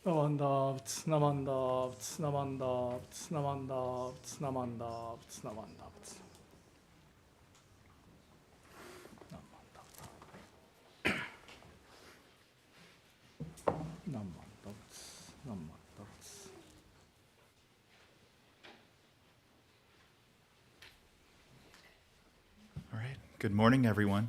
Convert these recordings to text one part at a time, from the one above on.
Namandavts, namandavts, namandavts, namandavts, namandavts, namandavts. Namandavts, namandavts. All right. Good morning, everyone.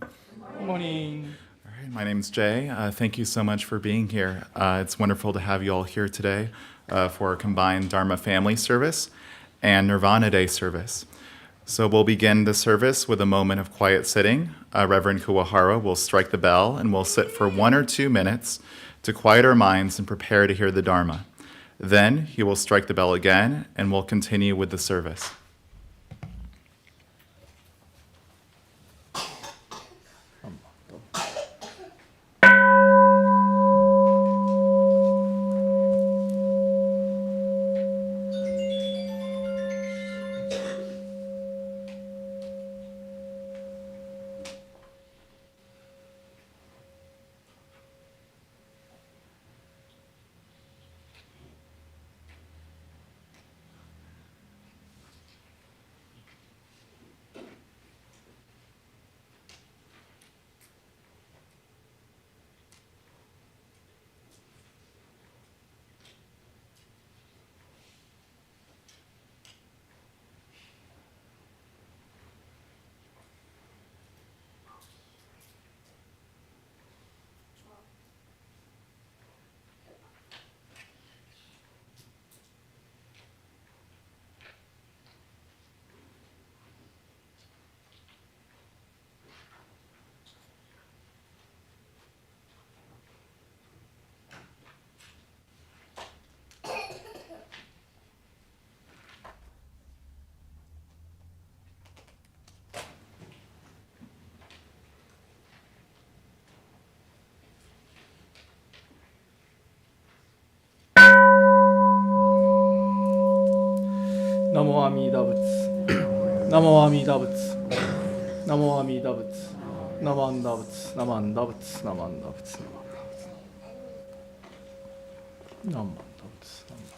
Good morning. All right. My name's Jay. Thank you so much for being here. It's wonderful to have you all here today for our combined Dharma family service and Nirvana Day service. So we'll begin the service with a moment of quiet sitting. Reverend Kuwahara will strike the bell and we'll sit for 1 or 2 minutes to quiet our minds and prepare to hear the Dharma. Then he will strike the bell again and we'll continue with the service. Namo Amida Butsu. Namo Amida Butsu. Namo Amida Butsu. Namandavts, namandavts, namandavts, namandavts. Namandavts, namandavts.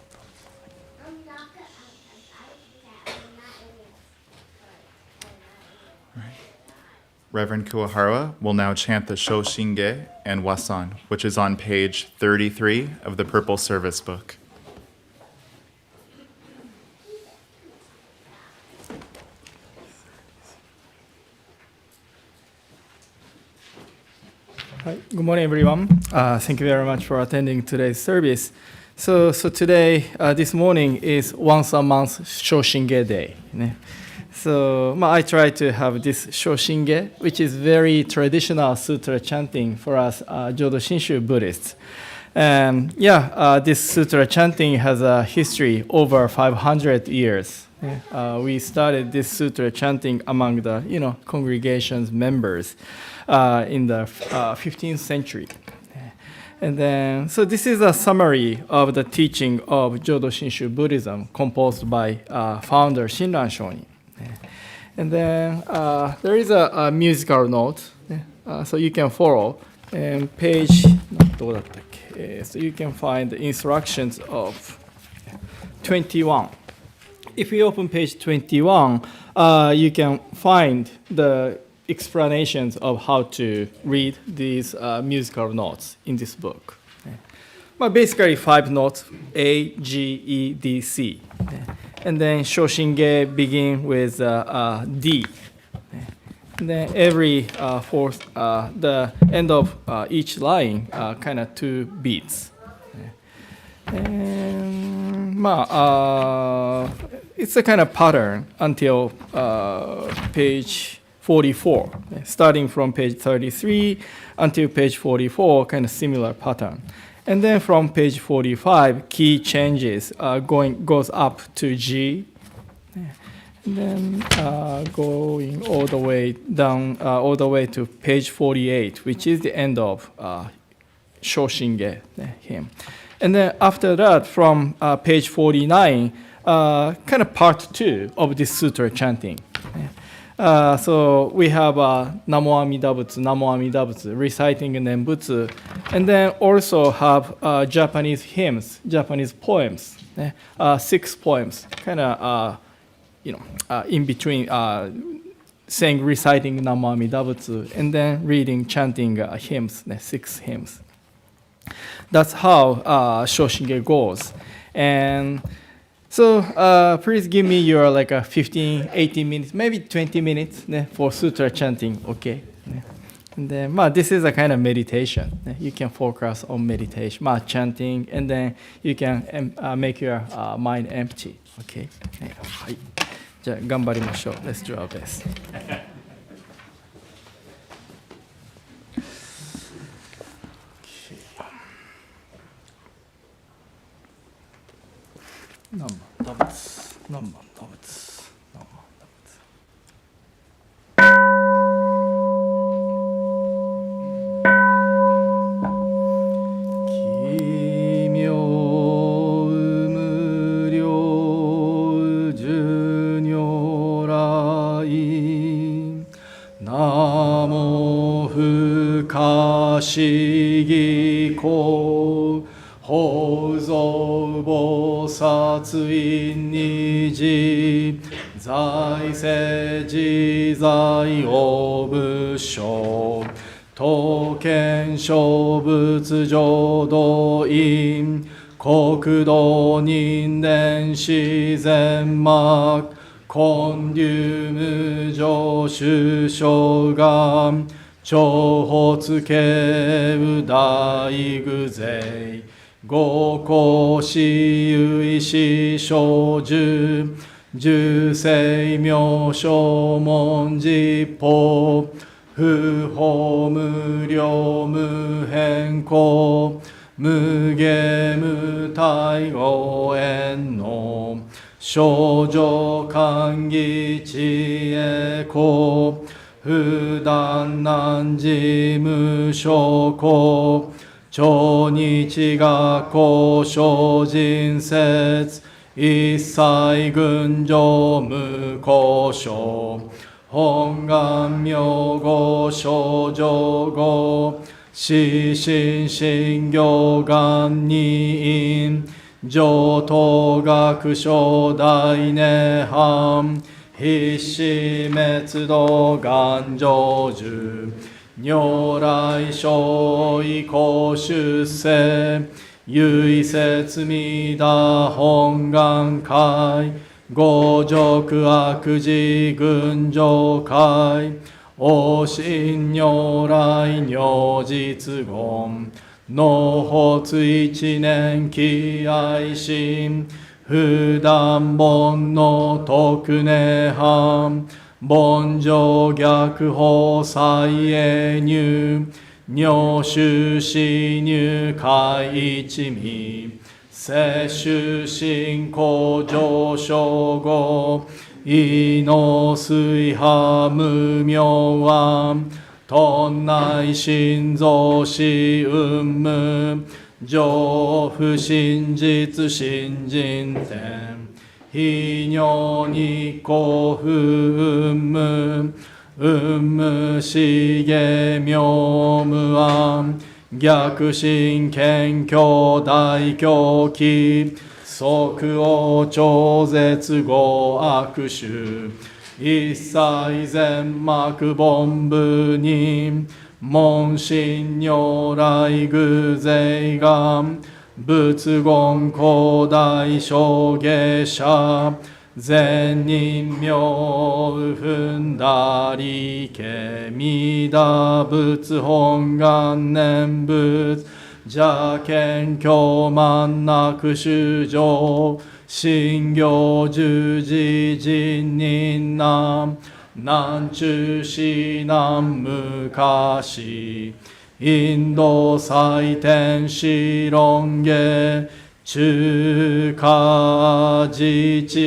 Reverend Kuwahara will now chant the Shoshinge and Wasan, which is on page 33 of the Purple Service Book. Hi, good morning, everyone. Thank you very much for attending today's service. So today, this morning is once a month Shoshinge Day. So I try to have this Shoshinge, which is very traditional sutra chanting for us Jodo Shinshu Buddhists. This sutra chanting has a history over 500 years. We started this sutra chanting among the congregation's members in the 15th century. And then, so this is a summary of the teaching of Jodo Shinshu Buddhism composed by founder Shinran Shonin. And then there is a musical note, so you can follow. And page, so you can find the instructions of 21. If you open page 21, you can find the explanations of how to read these musical notes in this book. Basically 5 notes, A, G, E, D, C. And then Shoshinge begin with D. And then every fourth, the end of each line, kind of 2 beats. And it's a kind of pattern until page 44. Starting from page 33 until page 44, kind of similar pattern. And then from page 45, key changes goes up to G. And then going all the way down, all the way to page 48, which is the end of Shoshinge hymn. And then after that, from page 49, kind of part 2 of this sutra chanting. So we have Namo Amida Butsu, Namo Amida Butsu, reciting Nembutsu, and then also have Japanese hymns, Japanese poems, 6 poems, kind of in between saying, reciting Namo Amida Butsu, and then reading, chanting hymns, 6 hymns. That's how Shoshinge goes. And so please give me your 15, 18 minutes, maybe 20 minutes for sutra chanting, okay? And then this is a kind of meditation. You can focus on meditation, chanting, and then you can make your mind empty, okay? はい。じゃあ頑張りましょう。Let's do our best. 何番打仏何番打仏何番打仏奇妙無量寿如来南無不可思議光法蔵菩薩院に寺在世自在応仏所刀剣小仏浄土院国土人伝自然幕建立無常修正願長発慶右大愚勢五行四唯四小十十世妙正門実法不法無量無変更無下無体応縁の少女寛義知恵公不断難事無所行超日学校精進説一切群上無交渉本願名号少女語死心信行願二因上等学書大涅槃必死滅度願成就如来生意公出世唯説弥陀本願会五辱悪事群上会往生如来如実言納発一年喜愛心不断煩悩特涅槃凡上逆法再永入尿臭死入海一味摂取信仰上昇後異の水波無明暗頓内心臓死運無上不真実新人天非尿に幸不運無運無死下妙無暗逆心謙虚大狂気即応超絶後悪臭一切全幕凡部に門心如来偶税願仏言広大小下者善人妙踏んだりけみだ仏本願念仏邪見教満なく修上信行十字人人難難中死難昔インド祭天子論下中華自治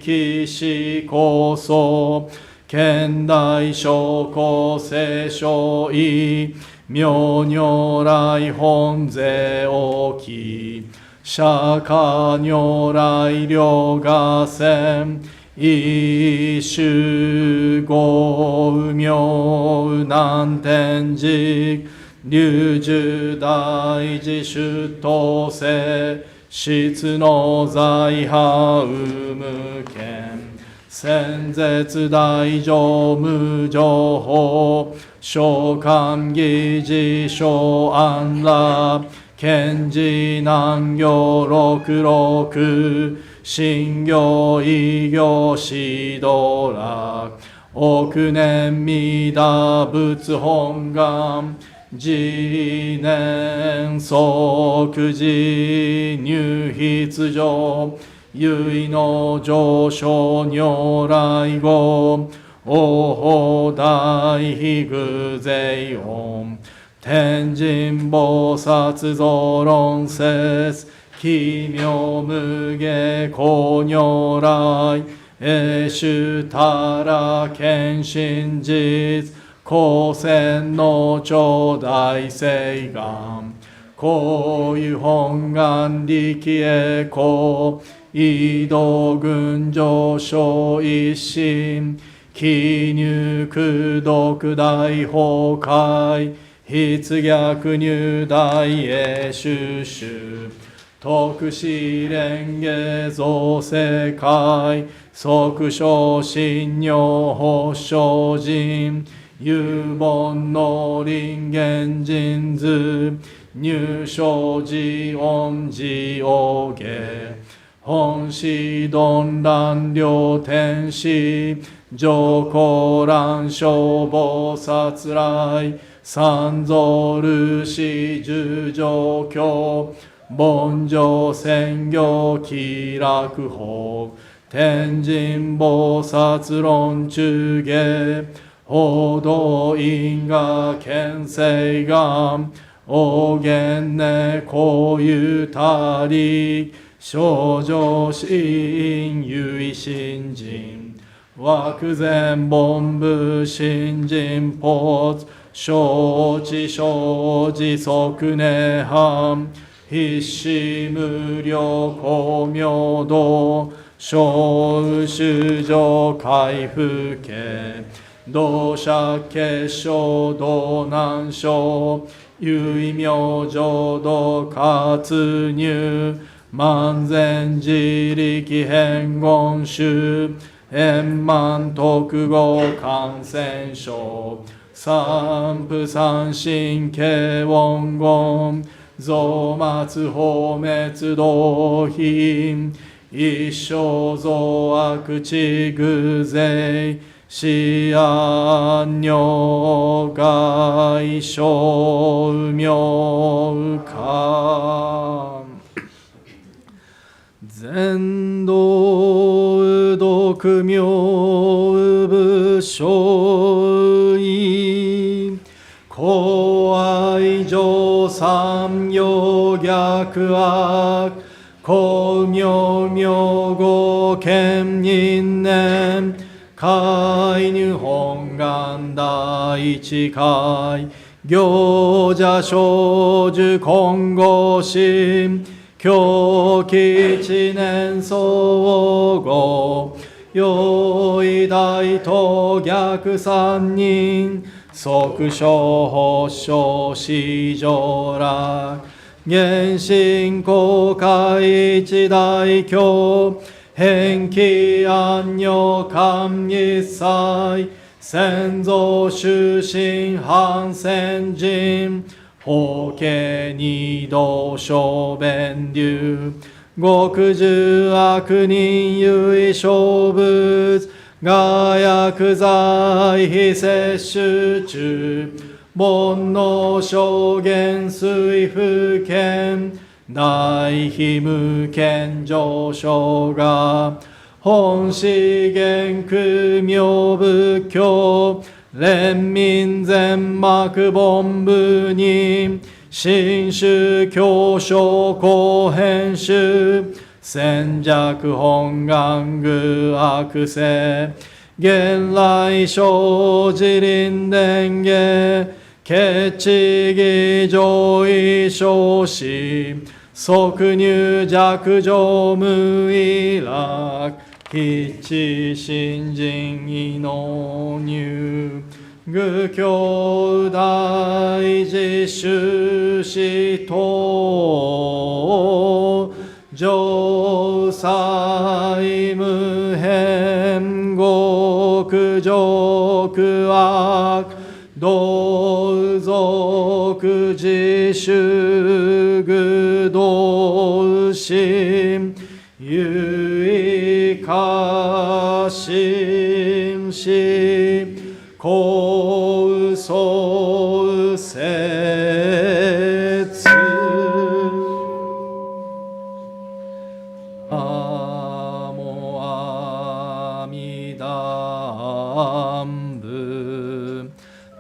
域史構想現代諸公聖書意妙如来本税大き釈迦如来両河川一種五明南天竺龍樹大寺主等世質の財派無権先絶大乗無情法召喚議事小安楽賢治南行六六信行異行指導楽億年弥陀仏本願次年即時入筆上唯の上昇如来語王法大悲具税音天神菩薩増論説奇妙無下光如来永主たら見真実光線の頂大誓願こういう本願力へこう異道群上昇一心記入苦毒大崩壊筆逆入大へ収集特使蓮華造世界即小信尿保証人有本の人間人図入生寺恩寺王下本師鈍乱両天使上皇乱消防殺来三蔵ルシ十条教凡上専業気楽法天神菩薩論中下報道因果見世願大元根こういうたり少女死因唯信心枠前本部新人ポー承知承知即涅槃必死無量光明道小修上回復家道者結晶道難所唯明浄土活入万全自力変言宗円満特合感染症三不三神経音言増末放滅道品一生増悪地偶税死安女外小妙観全道独妙部所意公愛上三陽逆悪公明明語見人年開入本願第一回行者少女金剛心狂気知念相互用意大と逆三人即小保証市場楽原神公開一大教返帰安女観一切先祖終身反戦人法華二道小弁流極重悪人唯小仏我薬剤非摂取中煩悩証言水不見大非無見上昇が本資源空妙仏教連民全幕本部に新宗教書後編集戦弱本願具悪性現来生自輪伝下決知義上位昇死即入弱上無意楽必知信心異能入愚兄弟自主死等上妻無変極辱悪同族自主愚道心有意過心死高僧説ナモ阿弥陀仏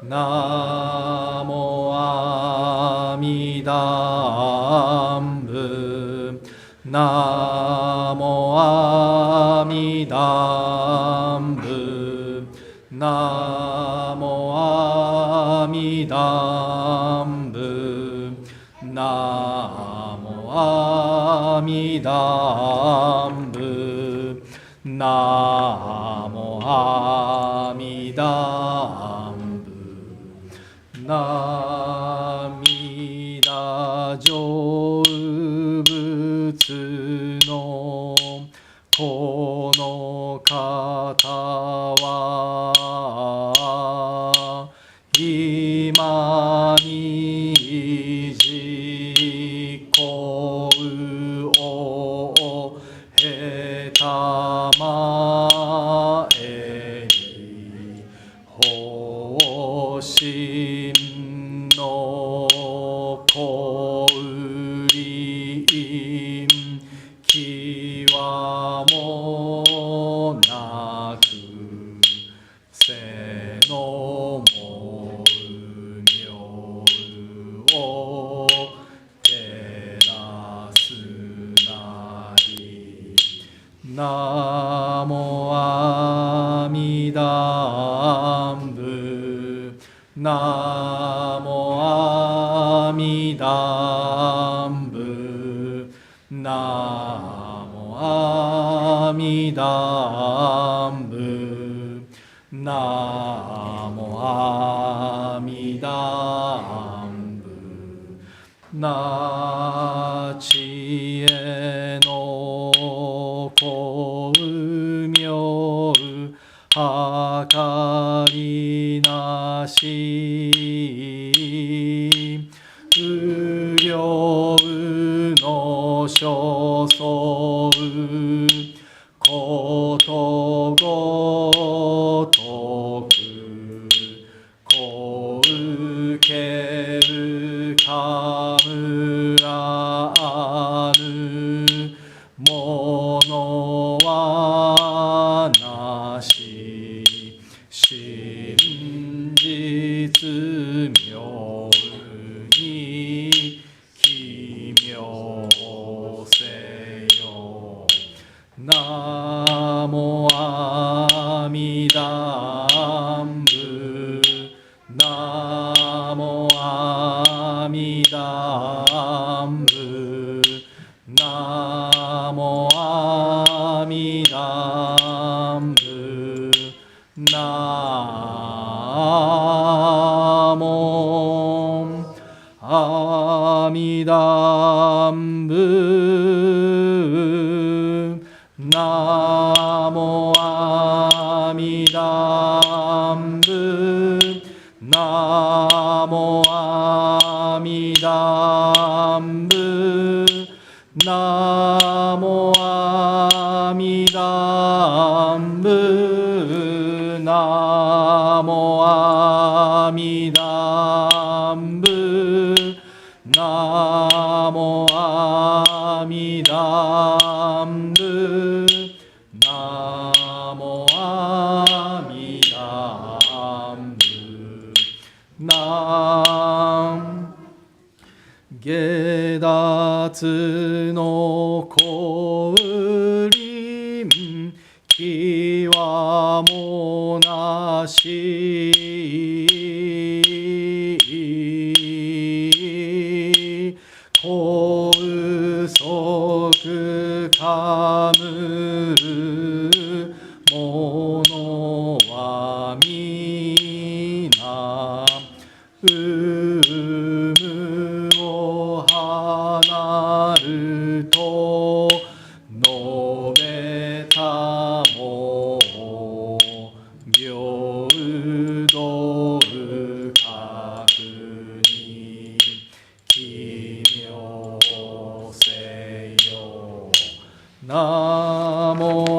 ナモ阿弥陀仏ナモ阿弥陀仏ナモ阿弥陀仏ナモ阿弥陀仏ナモ阿弥陀仏涙成仏のこの方は今に実行を経たまえに方針の小売りきわもなくせのも名を照らすなりナモ阿弥陀仏ナモ阿弥陀仏ナモ阿弥陀仏ナモ阿弥陀仏な知恵の光明はかりなし無量の所相ことごとくこうけるかむらぬものはなし真実妙に奇妙せよナモ阿弥陀仏ナモ阿弥陀仏ナモ阿弥陀仏ナモ阿弥陀仏ナモ阿弥陀仏ナモ阿弥陀仏ナモ阿弥陀仏ナモ阿弥陀仏ナモ阿弥陀仏ナモ阿弥陀仏南下脱の光臨きわもなし高速かむる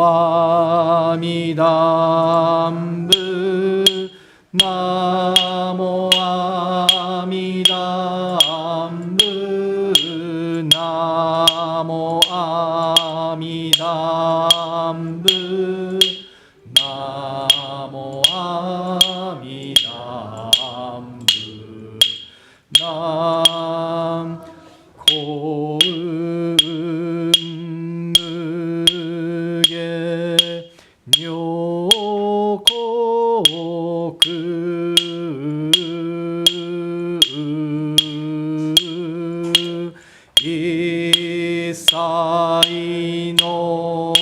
阿弥陀仏ナモ阿弥陀仏ナモ阿弥陀仏ナモ阿弥陀仏南高雲無下妙国一切の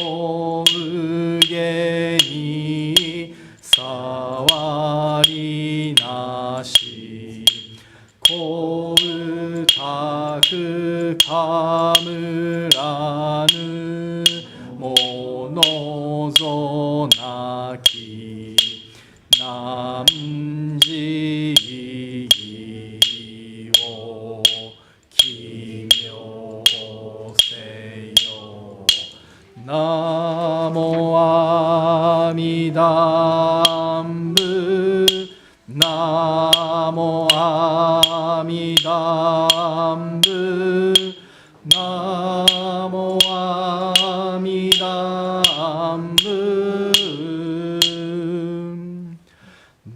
無下に触りなし小歌くかむらぬものぞなき南寺を奇妙せよナモ阿弥陀仏ナモ阿弥陀仏ナモ阿弥陀仏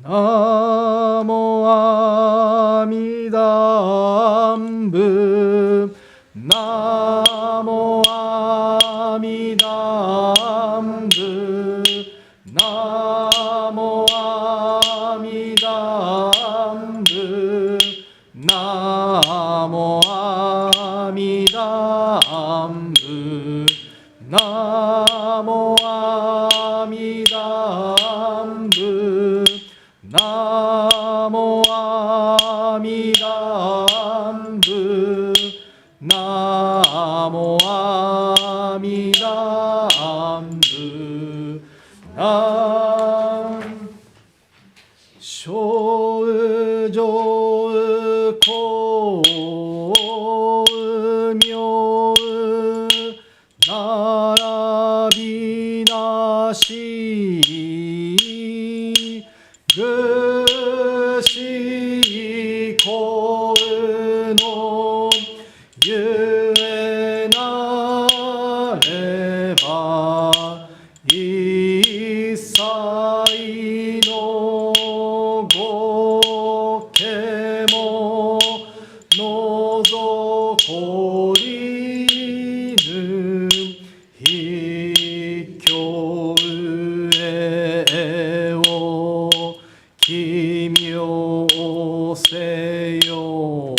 ナモ阿弥陀仏ナモ阿弥陀仏ナモ阿弥陀仏ナモ阿弥陀仏ナモ阿弥陀仏ナモ阿弥陀仏ナモ阿弥陀仏南正常光明並びなし愚痴故のゆえなれば一切のごけも除こりぬ非教へを奇妙せよ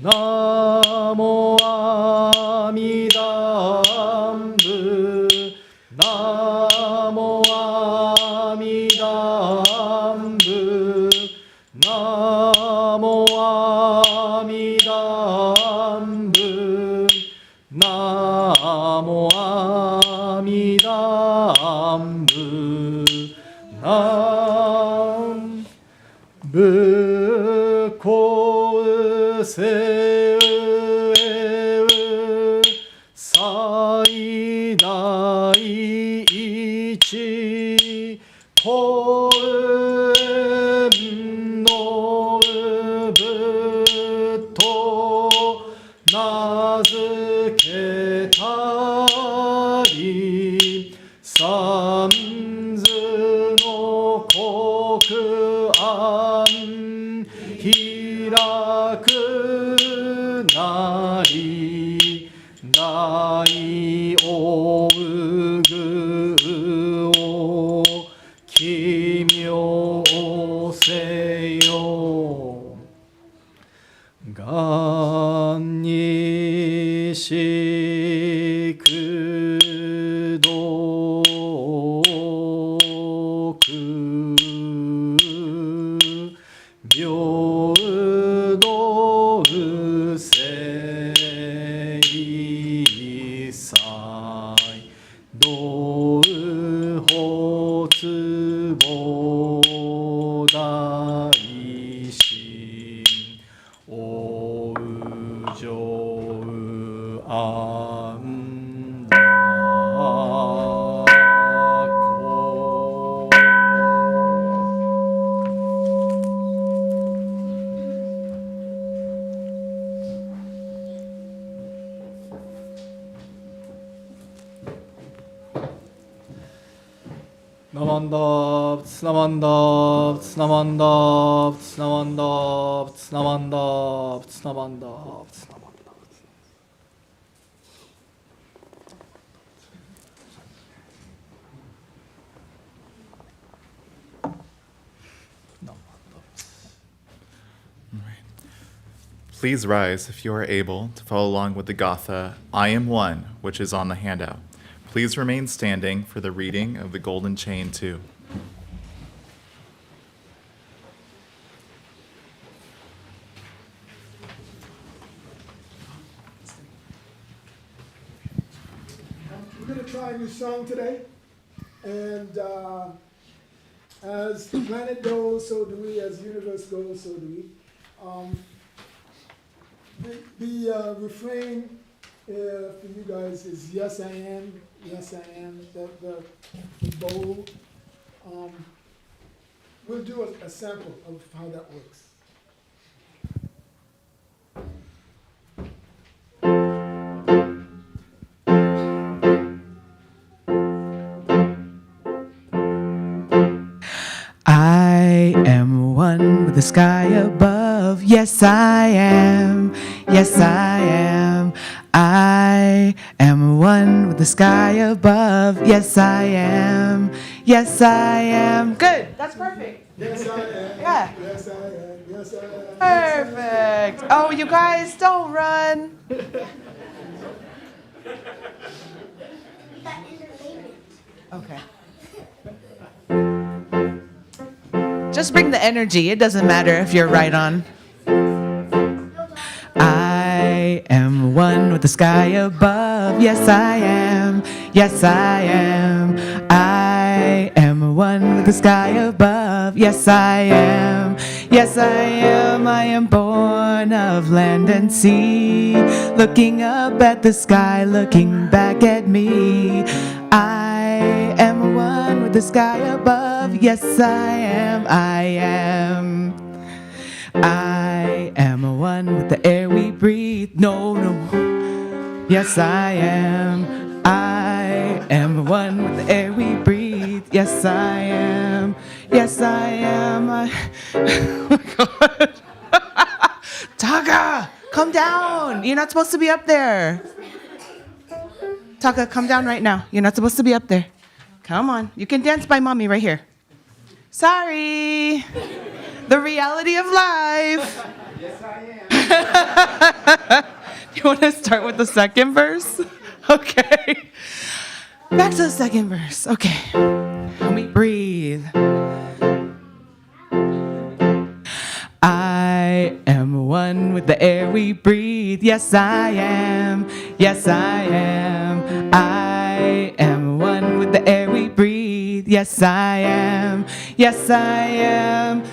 ナモ阿弥陀仏ナモ阿弥陀仏ナモ阿弥陀仏ナモ阿弥陀仏南無公世最大一公園の部と名付けたり三途の国安開くなり大王具を奇妙せよ願にしくどく平等不正一切道法壺大心おう上安楽 Namandap, Namandap, Namandap, Namandap, Namandap, Namandap, Namandap. Please rise if you are able to follow along with the Gatha, I Am One, which is on the handout. Please remain standing for the reading of the Golden Chain too. We're going to try a new song today, and as the planet goes, so do we. As the universe goes, so do we. The refrain for you guys is "Yes I am, yes I am." The bowl. We'll do a sample of how that works. I am one with the sky above. Yes, I am. Yes, I am. I am one with the sky above. Yes, I am. Yes, I am. Good. That's perfect. Yes I am. Yeah. Yes I am. Yes I am. Perfect. Oh, you guys, don't run. Okay. Just bring the energy. It doesn't matter if you're right on. I am one with the sky above. Yes, I am. Yes, I am. I am one with the sky above. Yes, I am. Yes, I am. I am born of land and sea. Looking up at the sky, looking back at me. I am one with the sky above. Yes, I am. I am. I am one with the air we breathe. No, no. Yes, I am. I am one with the air we breathe. Yes, I am. Yes, I am. Oh my God. Taka, come down. You're not supposed to be up there. Taka, come down right now. You're not supposed to be up there. Come on. You can dance by mommy right here. Sorry. The reality of life. Yes I am. You want to start with the second verse? Okay. Back to the second verse. Okay. Let me breathe. I am one with the air we breathe. Yes, I am. Yes, I am. I am one with the air we breathe. Yes, I am. Yes, I am.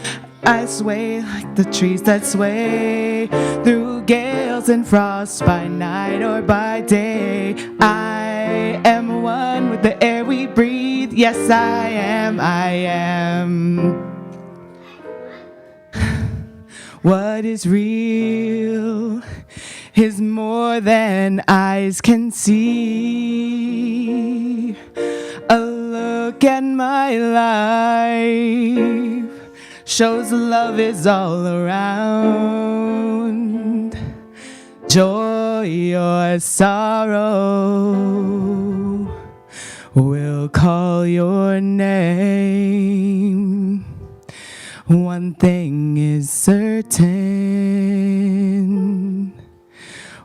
I sway like the trees that sway through gales and frost by night or by day. I am one with the air we breathe. Yes, I am. I am. What is real is more than eyes can see. A look at my life shows love is all around. Joy or sorrow will call your name. One thing is certain,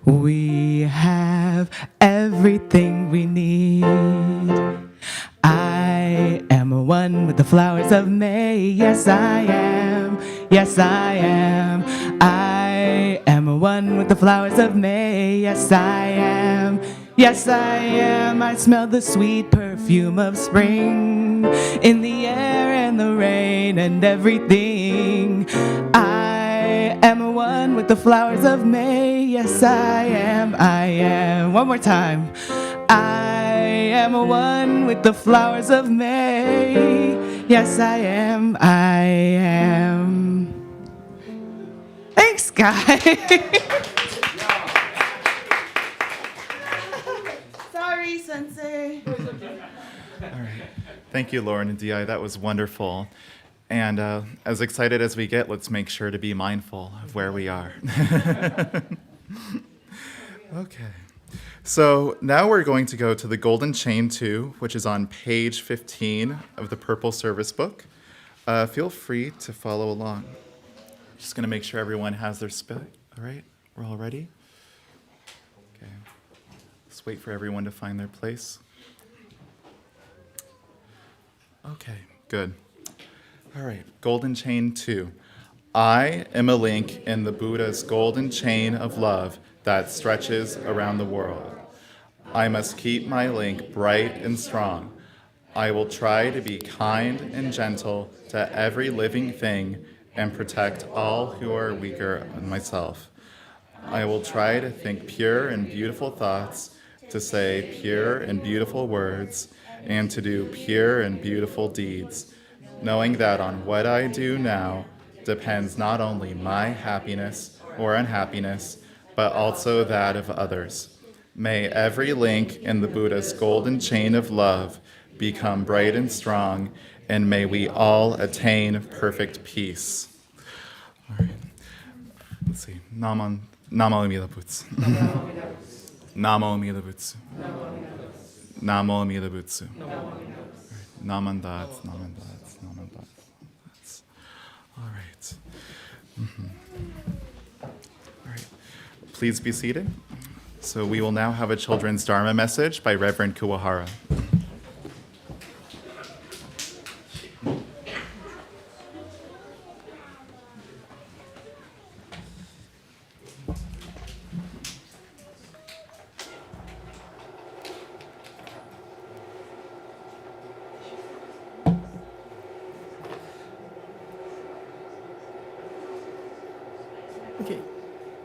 we have everything we need. I am one with the flowers of May. Yes, I am. Yes, I am. I am one with the flowers of May. Yes, I am. Yes, I am. I smell the sweet perfume of spring in the air and the rain and everything. I am one with the flowers of May. Yes, I am. I am. One more time. I am one with the flowers of May. Yes, I am. I am. Thanks, guys. Sorry, Sensei. All right. Thank you, Lauren and Di. That was wonderful. And as excited as we get, let's make sure to be mindful of where we are. Okay. So now we're going to go to the Golden Chain 2, which is on page 15 of the Purple Service Book. Feel free to follow along. Just going to make sure everyone has their spell. All right? We're all ready? Okay. Let's wait for everyone to find their place. Okay, good. All right, Golden Chain 2. I am a link in the Buddha's golden chain of love that stretches around the world. I must keep my link bright and strong. I will try to be kind and gentle to every living thing and protect all who are weaker than myself. I will try to think pure and beautiful thoughts, to say pure and beautiful words, and to do pure and beautiful deeds, knowing that on what I do now depends not only my happiness or unhappiness, but also that of others. May every link in the Buddha's golden chain of love become bright and strong, and may we all attain perfect peace. All right. Let's see. Namo Amida Butsu. Namo Amida Butsu. Namo Amida Butsu. Namandats. All right. All right. Please be seated. So we will now have a children's Dharma message by Reverend Kuwahara.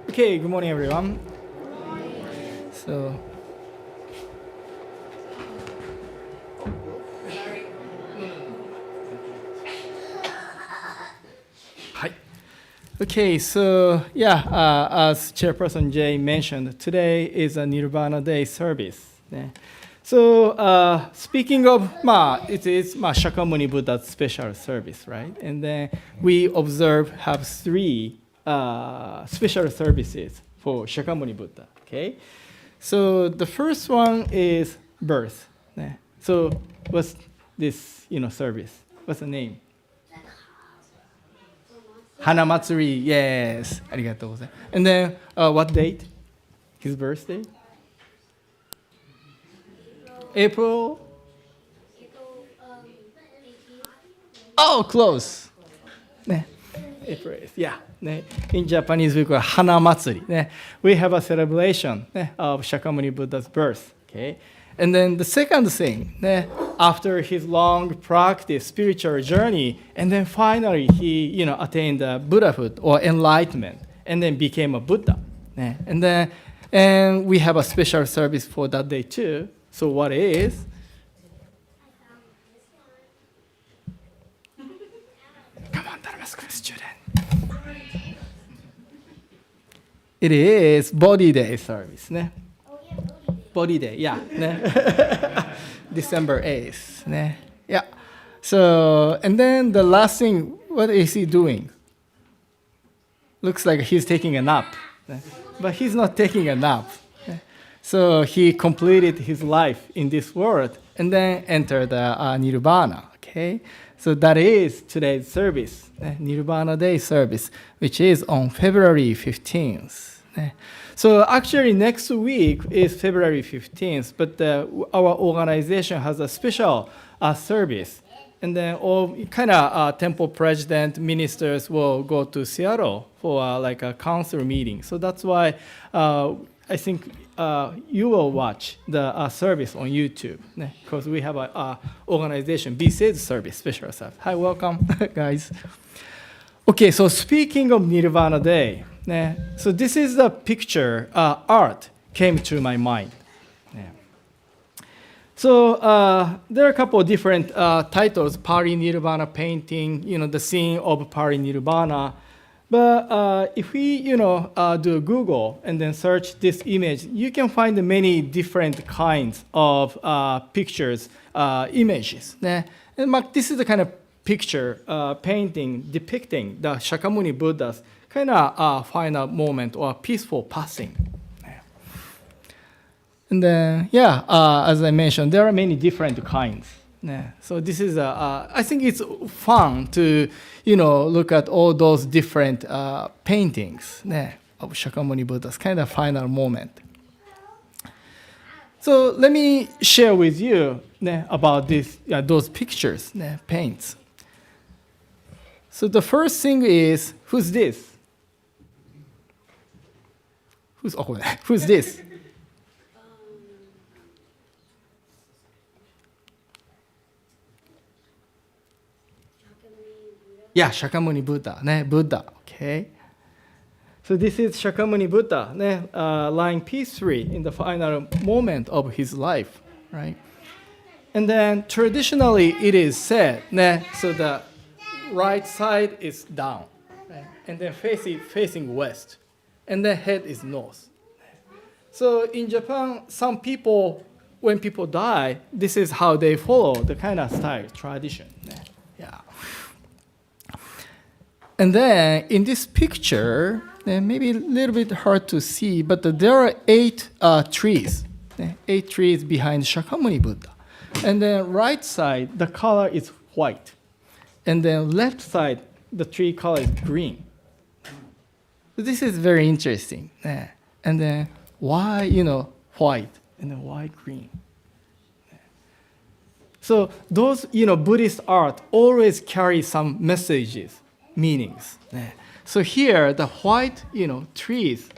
Okay, good morning, everyone. So, hi. Okay, so as Chairperson Jay mentioned, today is a Nirvana Day service. Yeah. So, speaking of, it is Shakyamuni Buddha's special service, right? And then we have three special services for Shakyamuni Buddha. Okay, so the first one is birth. Yeah. So what's this service? What's the name? Hanamatsuri. Yes. Arigatou gozaimasu. And then what date? His birthday? April. Oh, close. Yeah. April 8th. Yeah. In Japanese, we call it Hanamatsuri. We have a celebration of Shakyamuni Buddha's birth. Okay, and then the second thing, after his long practice, spiritual journey, and then finally he, attained Buddhahood or enlightenment, and then became a Buddha. And we have a special service for that day too. So what is? Come on, Dharma School student. It is Body Day service. Ne? Oh, yeah, Body Day. Body Day, yeah. Ne? December 8th. Ne? Yeah. So, and then the last thing, what is he doing? Looks like he's taking a nap. Ne? But he's not taking a nap. Ne? So he completed his life in this world and then entered Nirvana. Okay? So that is today's service, Nirvana Day service, which is on February 15th. So actually next week is February 15th, but our organization has a special service. And then all kind of temple president, ministers will go to Seattle for like a council meeting. So that's why I think you will watch the service on YouTube, because we have a organization, B-Says service, special service. Hi, welcome, guys. Okay, so speaking of Nirvana Day, so this is the picture, art came to my mind. So there are a couple of different titles, Parinirvana painting, the scene of Parinirvana. But if we, do Google and then search this image, you can find many different kinds of pictures, images. 네. And this is the kind of picture, painting depicting the Shakyamuni Buddha's kind of final moment or peaceful passing. And then, as I mentioned, there are many different kinds. Yeah. So this is, I think it's fun to, look at all those different paintings of Shakyamuni Buddha's kind of final moment. So let me share with you about those pictures, paints. So the first thing is, who's this? Who's this? Yeah, Shakyamuni Buddha, Buddha, okay. So this is Shakyamuni Buddha, lying peacefully in the final moment of his life, right? And then traditionally it is said, so the right side is down, right? And then facing west, and the head is north. So in Japan, some people, when people die, this is how they follow the kind of style, tradition. Yeah. And then in this picture, maybe a little bit hard to see, but there are 8 trees, 8 trees behind Shakyamuni Buddha. And then right side, the color is white. And then left side, the tree color is green. This is very interesting. And then why, white, and then why green? So those, Buddhist art always carry some messages, meanings. So here, the white, trees.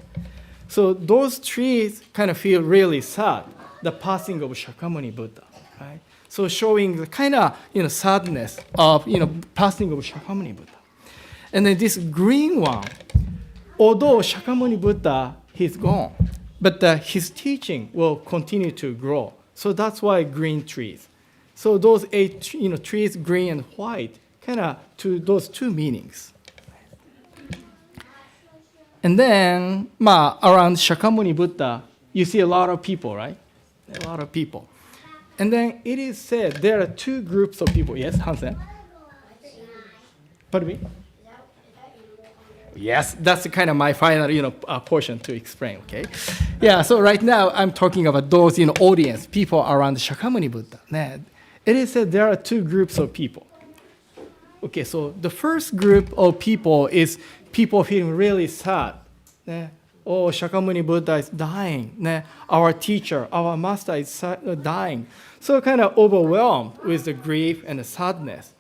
So those trees kind of feel really sad, the passing of Shakyamuni Buddha, right? So showing the kind of, sadness of, passing of Shakyamuni Buddha. And then this green one, although Shakyamuni Buddha, he's gone, but his teaching will continue to grow. So that's why green trees. So those 8, trees, green and white, kind of to those 2 meanings. And then, around Shakyamuni Buddha, you see a lot of people, right? A lot of people. And then it is said there are 2 groups of people. Yes, Hansen? Pardon me? Yes, that's kind of my final, portion to explain, okay? Yeah, so right now I'm talking about those, audience, people around Shakyamuni Buddha. It is said there are 2 groups of people. Okay, so the first group of people is people feeling really sad. Oh, Shakyamuni Buddha is dying. Our teacher, our master is dying. So kind of overwhelmed with the grief and the sadness.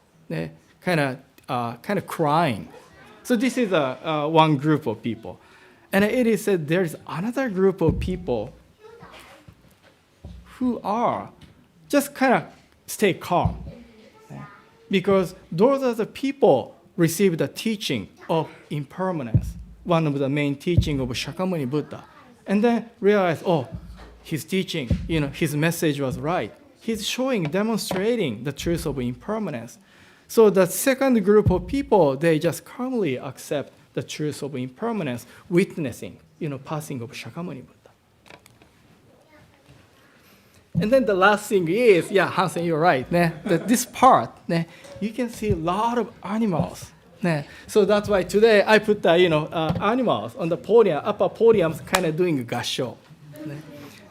Kind of crying. So this is one group of people. And it is said there's another group of people who are just kind of stay calm. Because those are the people receive the teaching of impermanence, one of the main teaching of Shakyamuni Buddha, and then realize, his teaching, his message was right. He's demonstrating the truth of impermanence. So the second group of people, they just calmly accept the truth of impermanence, witnessing, passing of Shakyamuni Buddha. And then the last thing is, Hansen, you're right. That this part, you can see a lot of animals. So that's why today I put the animals on the podium, upper podium, kind of doing a gassho.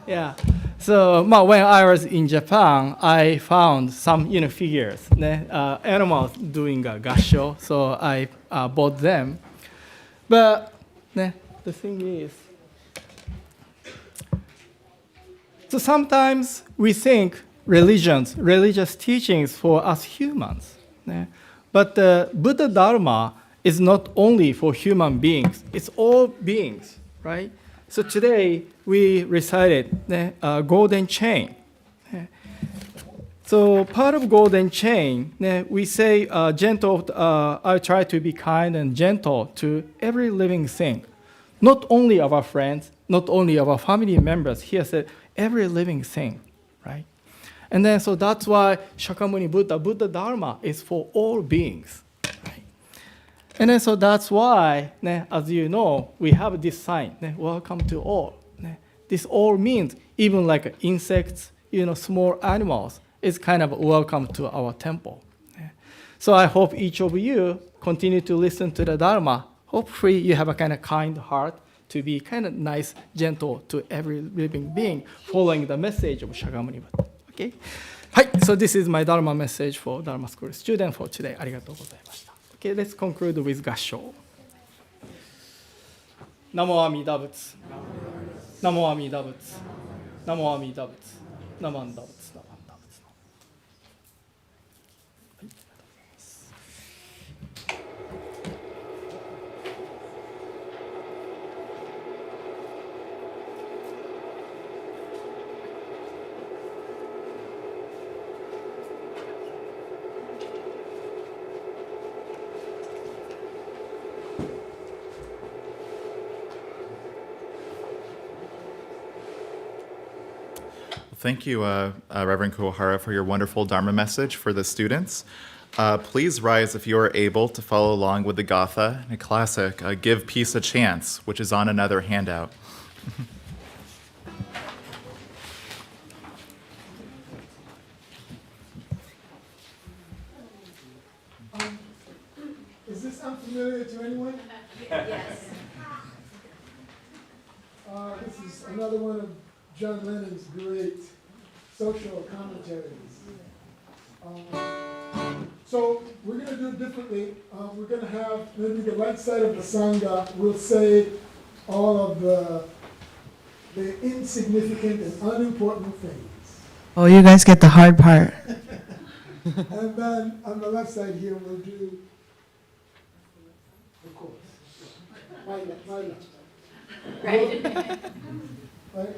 Yeah. So when I was in Japan, I found some figures, animals doing a gassho. So I bought them. But the thing is, so sometimes we think religious teachings for us humans. But the Buddha Dharma is not only for human beings, it's all beings, right? So today we recited Golden Chain. So part of Golden Chain, we say gentle, I try to be kind and gentle to every living thing. Not only our friends, not only our family members, here said every living thing, right? And then so that's why Shakyamuni Buddha Dharma is for all beings, right? And then so that's why, as you know, we have this sign, welcome to all. This all means even like insects, small animals, is kind of welcome to our temple. So I hope each of you continue to listen to the Dharma. Hopefully you have a kind of kind heart to be kind of nice, gentle to every living being, following the message of Shakyamuni Buddha. Okay? Hi, so this is my Dharma message for Dharma School student for today. ありがとうございました。Okay, let's conclude with 合唱。ナモ阿弥陀仏。ナモ阿弥陀仏。ナモ阿弥陀仏。ナマンダ仏。ナマンダ仏。Thank you, Reverend Kuwahara, for your wonderful Dharma message for the students. Please rise if you are able to follow along with the Gatha, a classic, Give Peace a Chance, which is on another handout. Is this unfamiliar to anyone? Yes. This is another one of John Lennon's great social commentaries. So we're going to do it differently. We're going to have maybe the right side of the Sangha will say all of the insignificant and unimportant things. Oh, you guys get the hard part. And then on the left side here, we'll do the course. My left. Right. Right?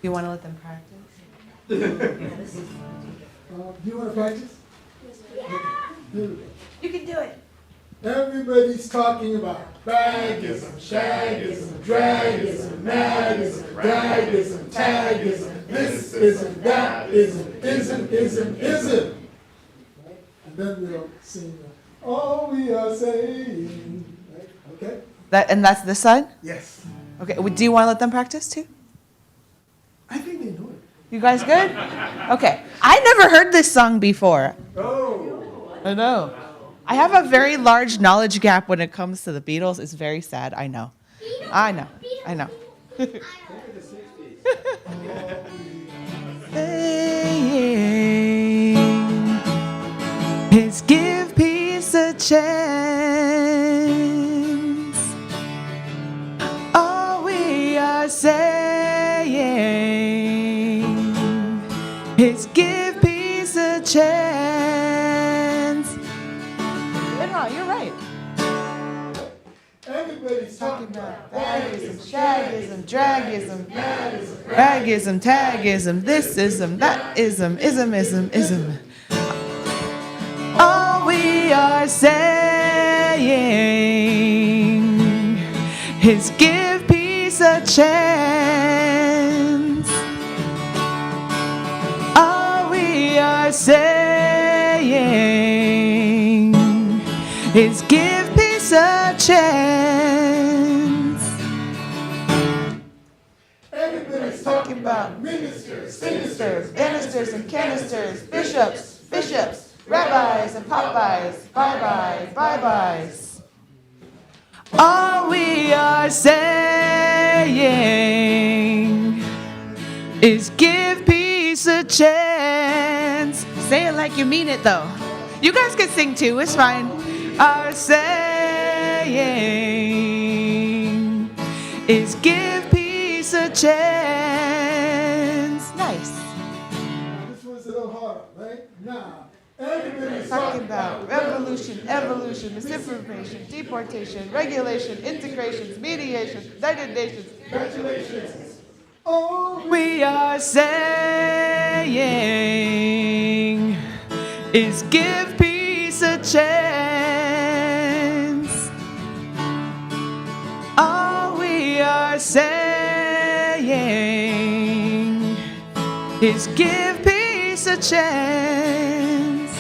You want to let them practice? Do you want to practice? Here we go. You can do it. Everybody's talking about bagism, shagism, dragism, magism, dagism, tagism, this ism, that ism, ism. Right? And then we'll sing, all we are saying. Right? Okay? That's this side? Yes. Okay. Do you want to let them practice too? I think they know it. You guys good? Okay. I never heard this song before. Oh. I know. I have a very large knowledge gap when it comes to the Beatles. It's very sad. I know. I know. Is give peace a chance. All we are saying is give peace a chance. No, you're right. Everybody's talking about Bagism, shagism, dragism, ragism, tagism, this ism, that ism, ism. All we are saying is give peace a chance. All we are saying is give peace a chance. Everybody's talking about ministers, Ministers and canisters, bishops, rabbis and Popeyes, bye-byes. All we are saying is give peace a chance. Say it like you mean it though. You guys can sing too, it's fine. Are saying is give peace a chance. Nice. This one's a little harder, right? Now, everybody's Talking about revolution, evolution, misinformation, deportation, regulation, integrations, mediation, United Nations. congratulations. Oh, We are saying is give peace a chance. All we are saying is give peace a chance.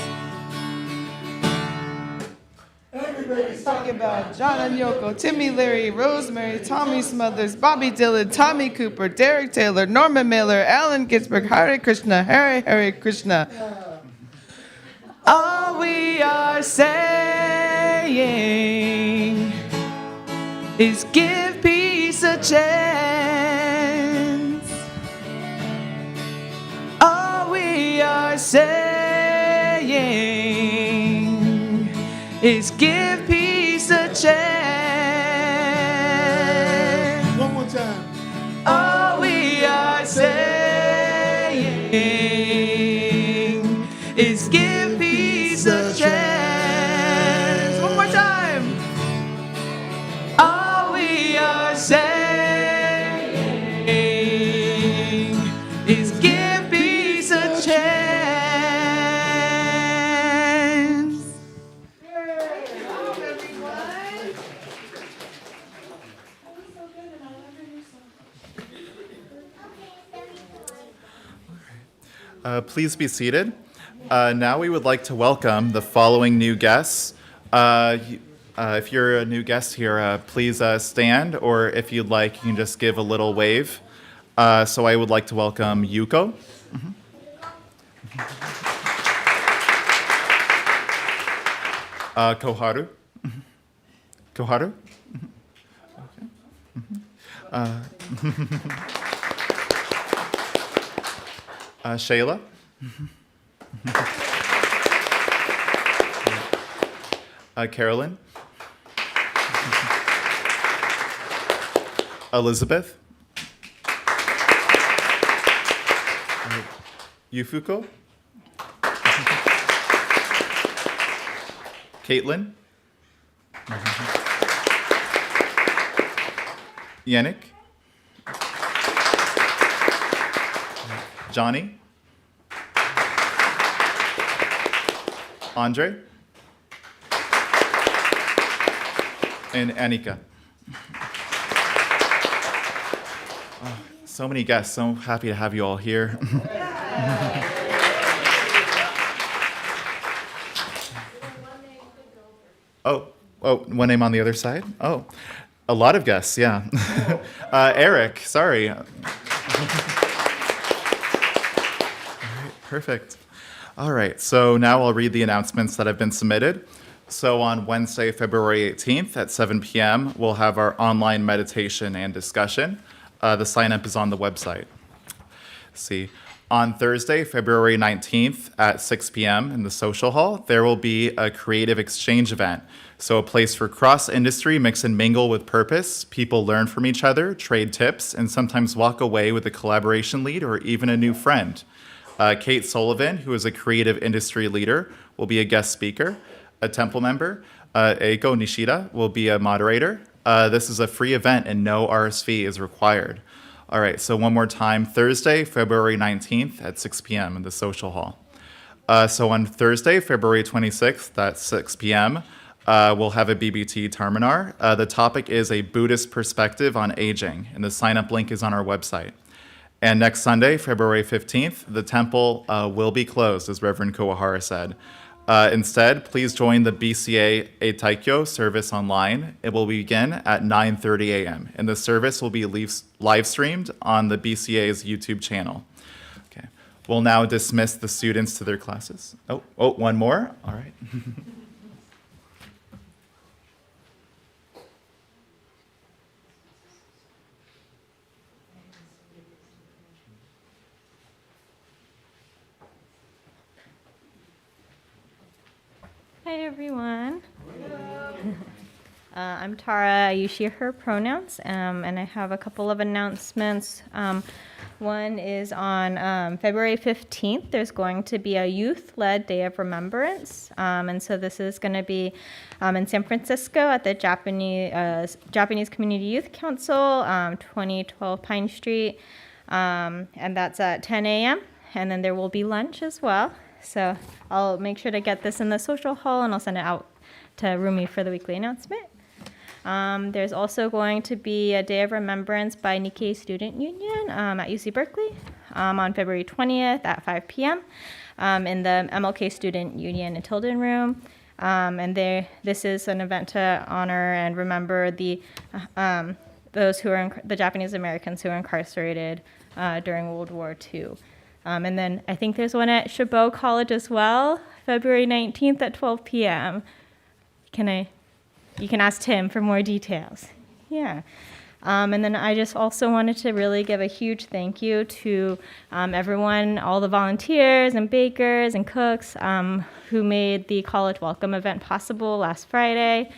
everybody's Everybody stop. Talking about John and Yoko, Timmy Leary, Rosemary, Tommy Smothers, Bobby Dylan, Tommy Cooper, Derek Taylor, Norman Miller, Alan Ginsberg, Hare Krishna, Hare Krishna. All we are saying is give peace a chance. All we are saying is give peace a chance. One more time. All we are saying is give peace a chance. One more time. All we are saying is give peace a chance. Please be seated. Now we would like to welcome the following new guests. If you're a new guest here, please stand, or if you'd like, you can just give a little wave. So I would like to welcome Yuko. Koharu. Koharu. Shayla. Carolyn. Elizabeth. Yufuko. Caitlin. Yannick. Johnny. Andre. And Annika. Oh, so many guests. So happy to have you all here. Oh, one name on the other side? Oh, a lot of guests, yeah. Eric, sorry. All right, perfect. All right, so now I'll read the announcements that have been submitted. So on Wednesday, February 18th at 7 p.m., we'll have our online meditation and discussion. The sign-up is on the website. See. On Thursday, February 19th at 6 p.m. in the social hall, there will be a creative exchange event. So a place for cross-industry mix and mingle with purpose. People learn from each other, trade tips, and sometimes walk away with a collaboration lead or even a new friend. Kate Sullivan, who is a creative industry leader, will be a guest speaker. A temple member, Eiko Nishida, will be a moderator. This is a free event and no RSV is required. All right, so one more time, Thursday, February 19th at 6 p.m. in the social hall. So on Thursday, February 26th at 6 p.m., we'll have a BBT Tarmanar. The topic is a Buddhist perspective on aging, and the sign-up link is on our website. And next Sunday, February 15th, the temple will be closed, as Reverend Kawahara said. Instead, please join the BCA Eitaikyo service online. It will begin at 9:30 a.m. and the service will be live streamed on the BCA's YouTube channel. Okay. We'll now dismiss the students to their classes. Oh, one more? All right. Hi, everyone. I'm Tara. I use she, her pronouns, and I have a couple of announcements. One is on February 15th. There's going to be a youth-led Day of Remembrance, and so this is going to be in San Francisco at the Japanese Community Youth Council, 2012 Pine Street, and that's at 10 a.m., and then there will be lunch as well. So I'll make sure to get this in the social hall, and I'll send it out to Rumi for the weekly announcement. There's also going to be a Day of Remembrance by Nikkei Student Union at UC Berkeley on February 20th at 5 p.m. In the MLK Student Union in Tilden Room. This is an event to honor and remember those who are the Japanese Americans who were incarcerated during World War II. And then I think there's one at Chabot College as well, February 19th at 12 p.m. You can ask Tim for more details. Yeah. And then I just also wanted to really give a huge thank you to everyone, all the volunteers and bakers and cooks who made the college welcome event possible last Friday.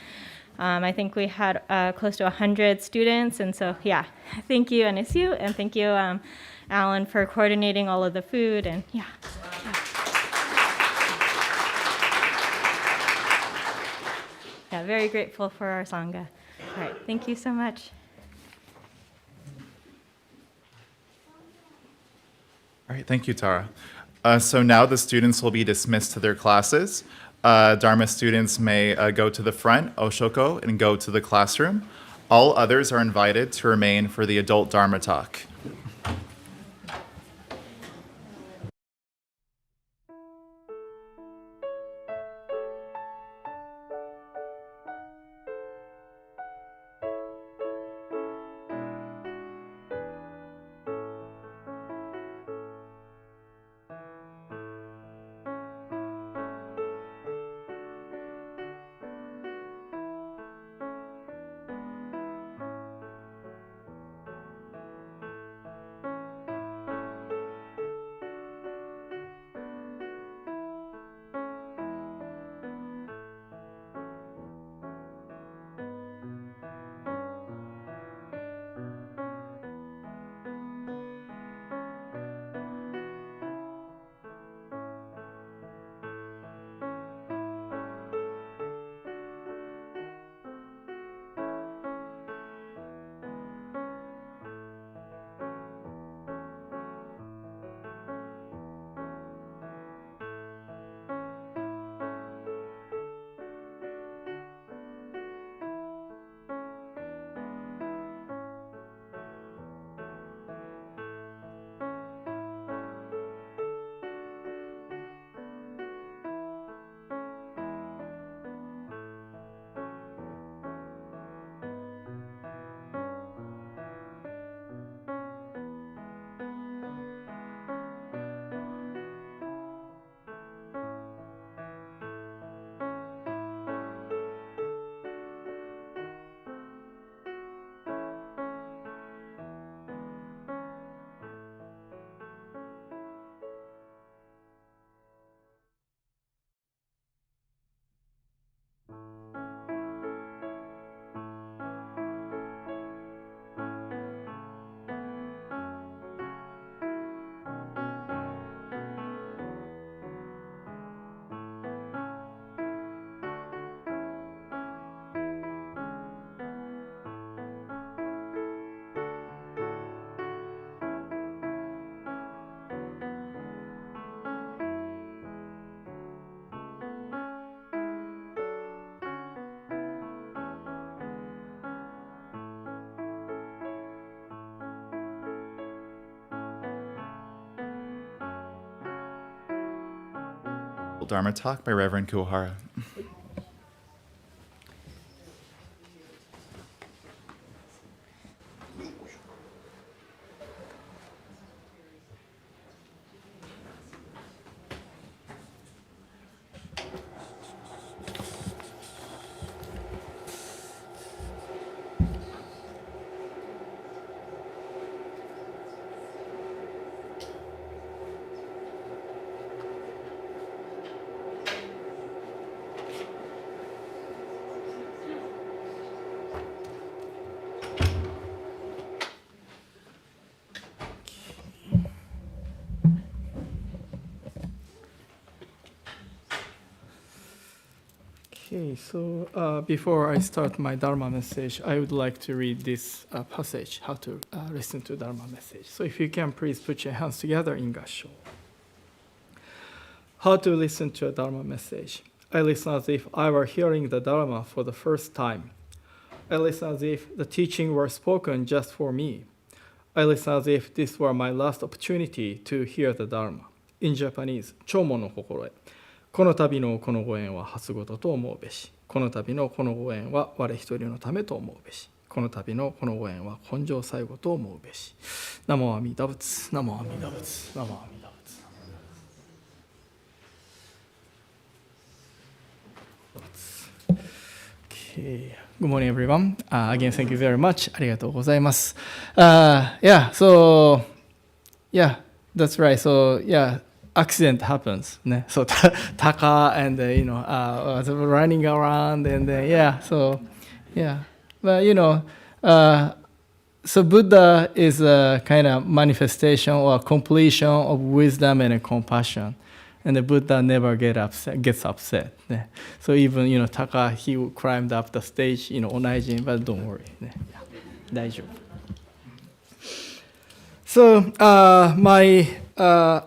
I think we had close to 100 students, and so yeah, thank you, Anisu, and thank you, Alan, for coordinating all of the food, and yeah. Yeah, very grateful for our Sangha. All right, thank you so much. All right, thank you, Tara. So now the students will be dismissed to their classes. Dharma students may go to the front, Oshoko, and go to the classroom. All others are invited to remain for the adult Dharma talk. Dharma talk by Reverend Kuwahara. Okay, so before I start my Dharma message, I would like to read this passage, how to listen to Dharma message. So if you can, please put your hands together in Gassho. How to listen to a Dharma message. I listen as if I were hearing the Dharma for the first time. I listen as if the teaching were spoken just for me. I listen as if this were my last opportunity to hear the Dharma. In Japanese, 聴聞の心得。この度のこのご縁は初ごとと思うべし。この度のこのご縁は我一人のためと思うべし。この度のこのご縁は根性最後と思うべし。ナモ阿弥陀仏、ナモ阿弥陀仏、ナモ阿弥陀仏。Okay. Good morning, everyone. Again, thank you very much. ありがとうございます。Yeah, so, yeah, that's right. So, yeah, accident happens. ね、so, Taka and, was running around and, yeah, so, yeah. But, so Buddha is a kind of manifestation or completion of wisdom and compassion. And the Buddha never gets upset. ね、so even, Taka, he climbed up the stage, onaijin, but don't worry. ね、大丈夫。So,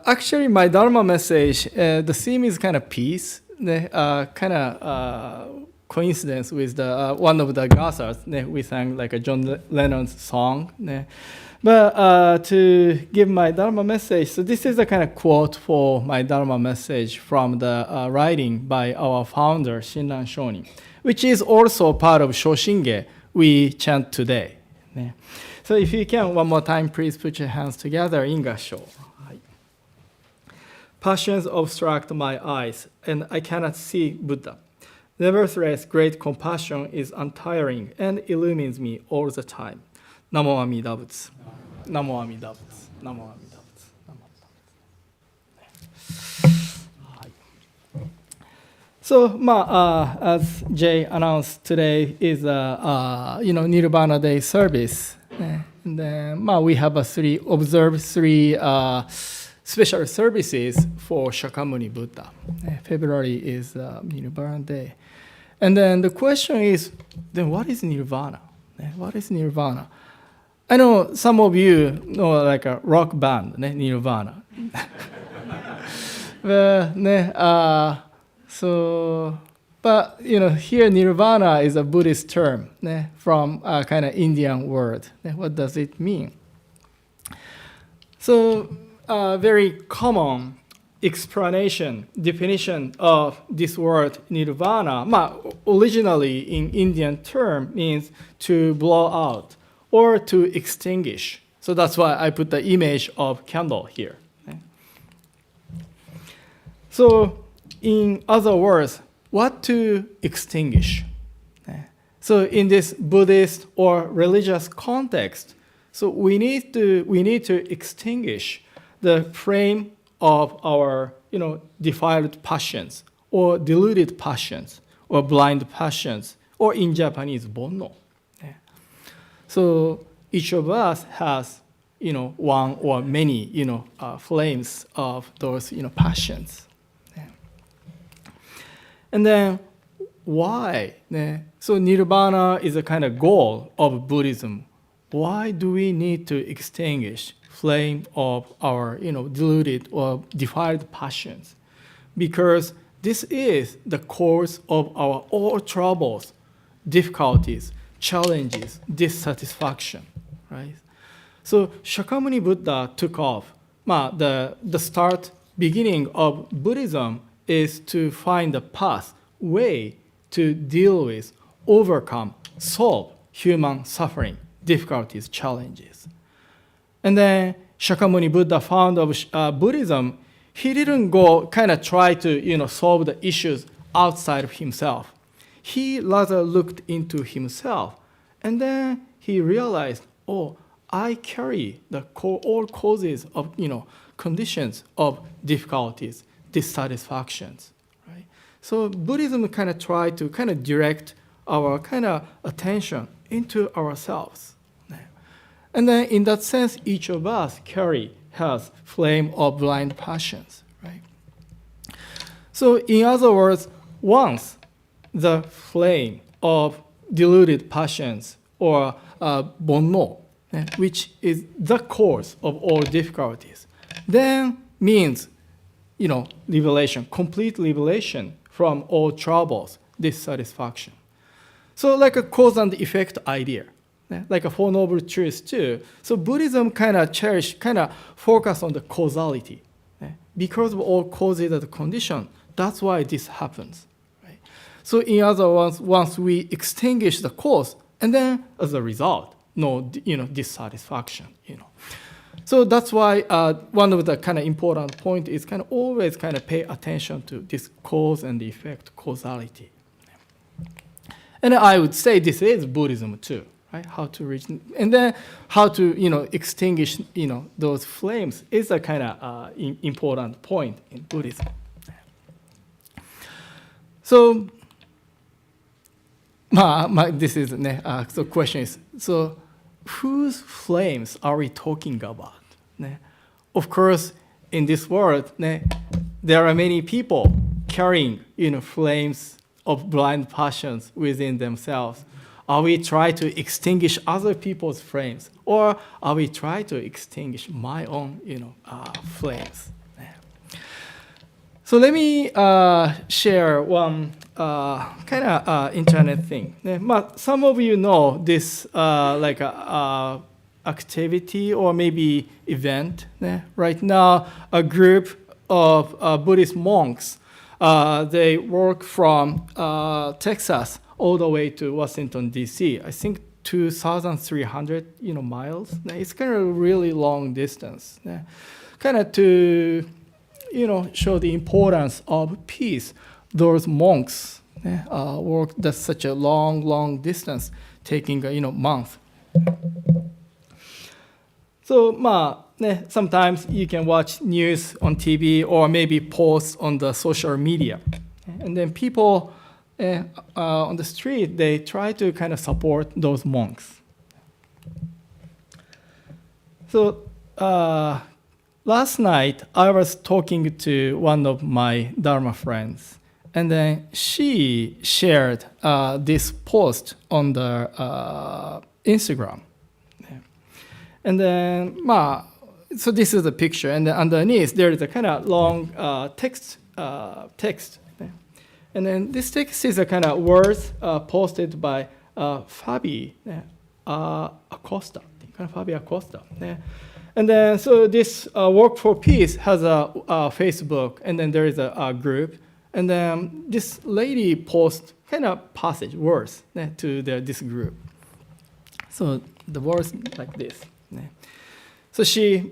actually, my Dharma message, the theme is kind of peace, ね、kind of coincidence with the one of the Gasas, ね、we sang like a John Lennon's song, ね。But to give my Dharma message, so this is a kind of quote for my Dharma message from the writing by our founder, Shinran Shonin, which is also part of Shoshinge we chant today. ね。So if you can, one more time, please put your hands together in Gassho. Passions obstruct my eyes, and I cannot see Buddha. Nevertheless, great compassion is untiring and illumines me all the time. Namo Amida Butsu. Namo Amida Butsu. Namo Amida Butsu. Namo Amida Butsu. So, as Jay announced, today is Nirvana Day service. And then, we have observed three special services for Shakyamuni Buddha. February is Nirvana Day. And then the question is, then what is Nirvana? What is Nirvana? I know some of you know like a rock band, Nirvana. But here Nirvana is a Buddhist term from a kind of Indian word. What does it mean? So, very common definition of this word nirvana, originally in Indian term means to blow out or to extinguish. So that's why I put the image of candle here. So in other words, what to extinguish? So in this Buddhist or religious context, so we need to extinguish the flame of our, defiled passions, or deluded passions, or blind passions, or in Japanese, bonno. So each of us has, one or many, flames of those, passions. And then why? So nirvana is a kind of goal of Buddhism. Why do we need to extinguish flame of our, deluded or defiled passions? Because this is the cause of our all troubles, difficulties, challenges, dissatisfaction, right? So Shakyamuni Buddha took off. The beginning of Buddhism is to find a way to deal with, overcome, solve human suffering, difficulties, challenges. And then Shakyamuni Buddha found of Buddhism, he didn't go kind of try to solve the issues outside of himself. He rather looked into himself, and then he realized, I carry all causes of conditions of difficulties, dissatisfactions, right? So Buddhism kind of tried to kind of direct our kind of attention into ourselves. And then in that sense, each of us has flame of blind passions, right? So in other words, once the flame of deluded passions or bonno, which is the cause of all difficulties, then means, liberation, complete liberation from all troubles, dissatisfaction. So like a cause and effect idea. Like a Four Noble Truths too. So Buddhism kind of focus on the causality. Because of all causes and condition, That's why this happens. Right? So in other words, once we extinguish the cause, and then as a result, no dissatisfaction. So that's why one of the kind of important point is kind of always kind of pay attention to this cause and effect causality. And I would say this is Buddhism too, right? How to reach, and then how to extinguish those flames is a kind of important point in Buddhism. So, this is so question is so whose flames are we talking about? Of course, in this world, there are many people carrying flames of blind passions within themselves. Are we trying to extinguish other people's flames, or are we trying to extinguish my own flames? So let me share one kind of internet thing. Some of you know this like activity or maybe event. Right now, a group of Buddhist monks, they work from Texas all the way to Washington, D.C. I think 2,300 miles. It's kind of a really long distance. Kind of to show the importance of peace. Those monks work that's such a long distance, taking a month. So sometimes you can watch news on TV or maybe posts on the social media, and then people on the street, they try to kind of support those monks. So last night I was talking to one of my Dharma friends, and then she shared this post on the Instagram. And then, so this is a picture, and then underneath there is a kind of long text. And then this text is a kind of words posted by Fabi Acosta. Fabi Acosta. And then, so this Work for Peace has a Facebook, and then there is a group, and then this lady posts kind of passage words to this group. So the words like this. So she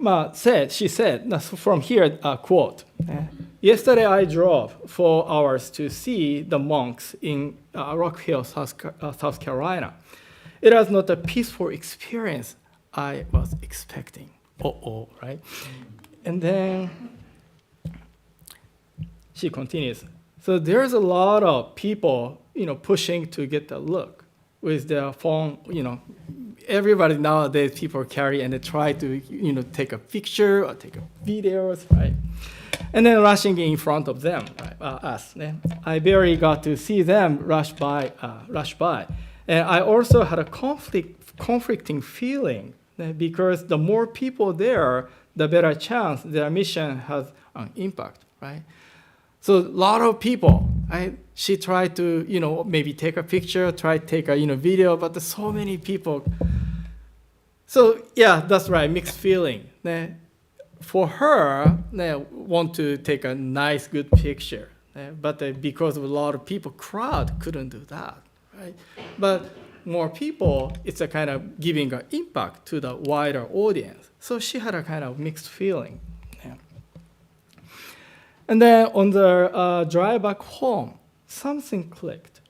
said, from here, quote, yesterday I drove 4 hours to see the monks in Rock Hill, South Carolina. It was not a peaceful experience I was expecting. Right? And then she continues. So there's a lot of people, pushing to get a look with their phone, everybody nowadays, people carry and they try to, take a picture or take a videos, right? And then rushing in front of them, us. I barely got to see them rush by. And I also had a conflicting feeling because the more people there, the better chance their mission has an impact, right? So a lot of people, right? She tried to, maybe take a picture, try to take a, video, but there's so many people. So yeah, that's right, mixed feeling. For her, want to take a nice, good picture, but because of a lot of people, crowd couldn't do that, right? But more people, it's a kind of giving an impact to the wider audience. So she had a kind of mixed feeling. And then on the drive back home, something clicked.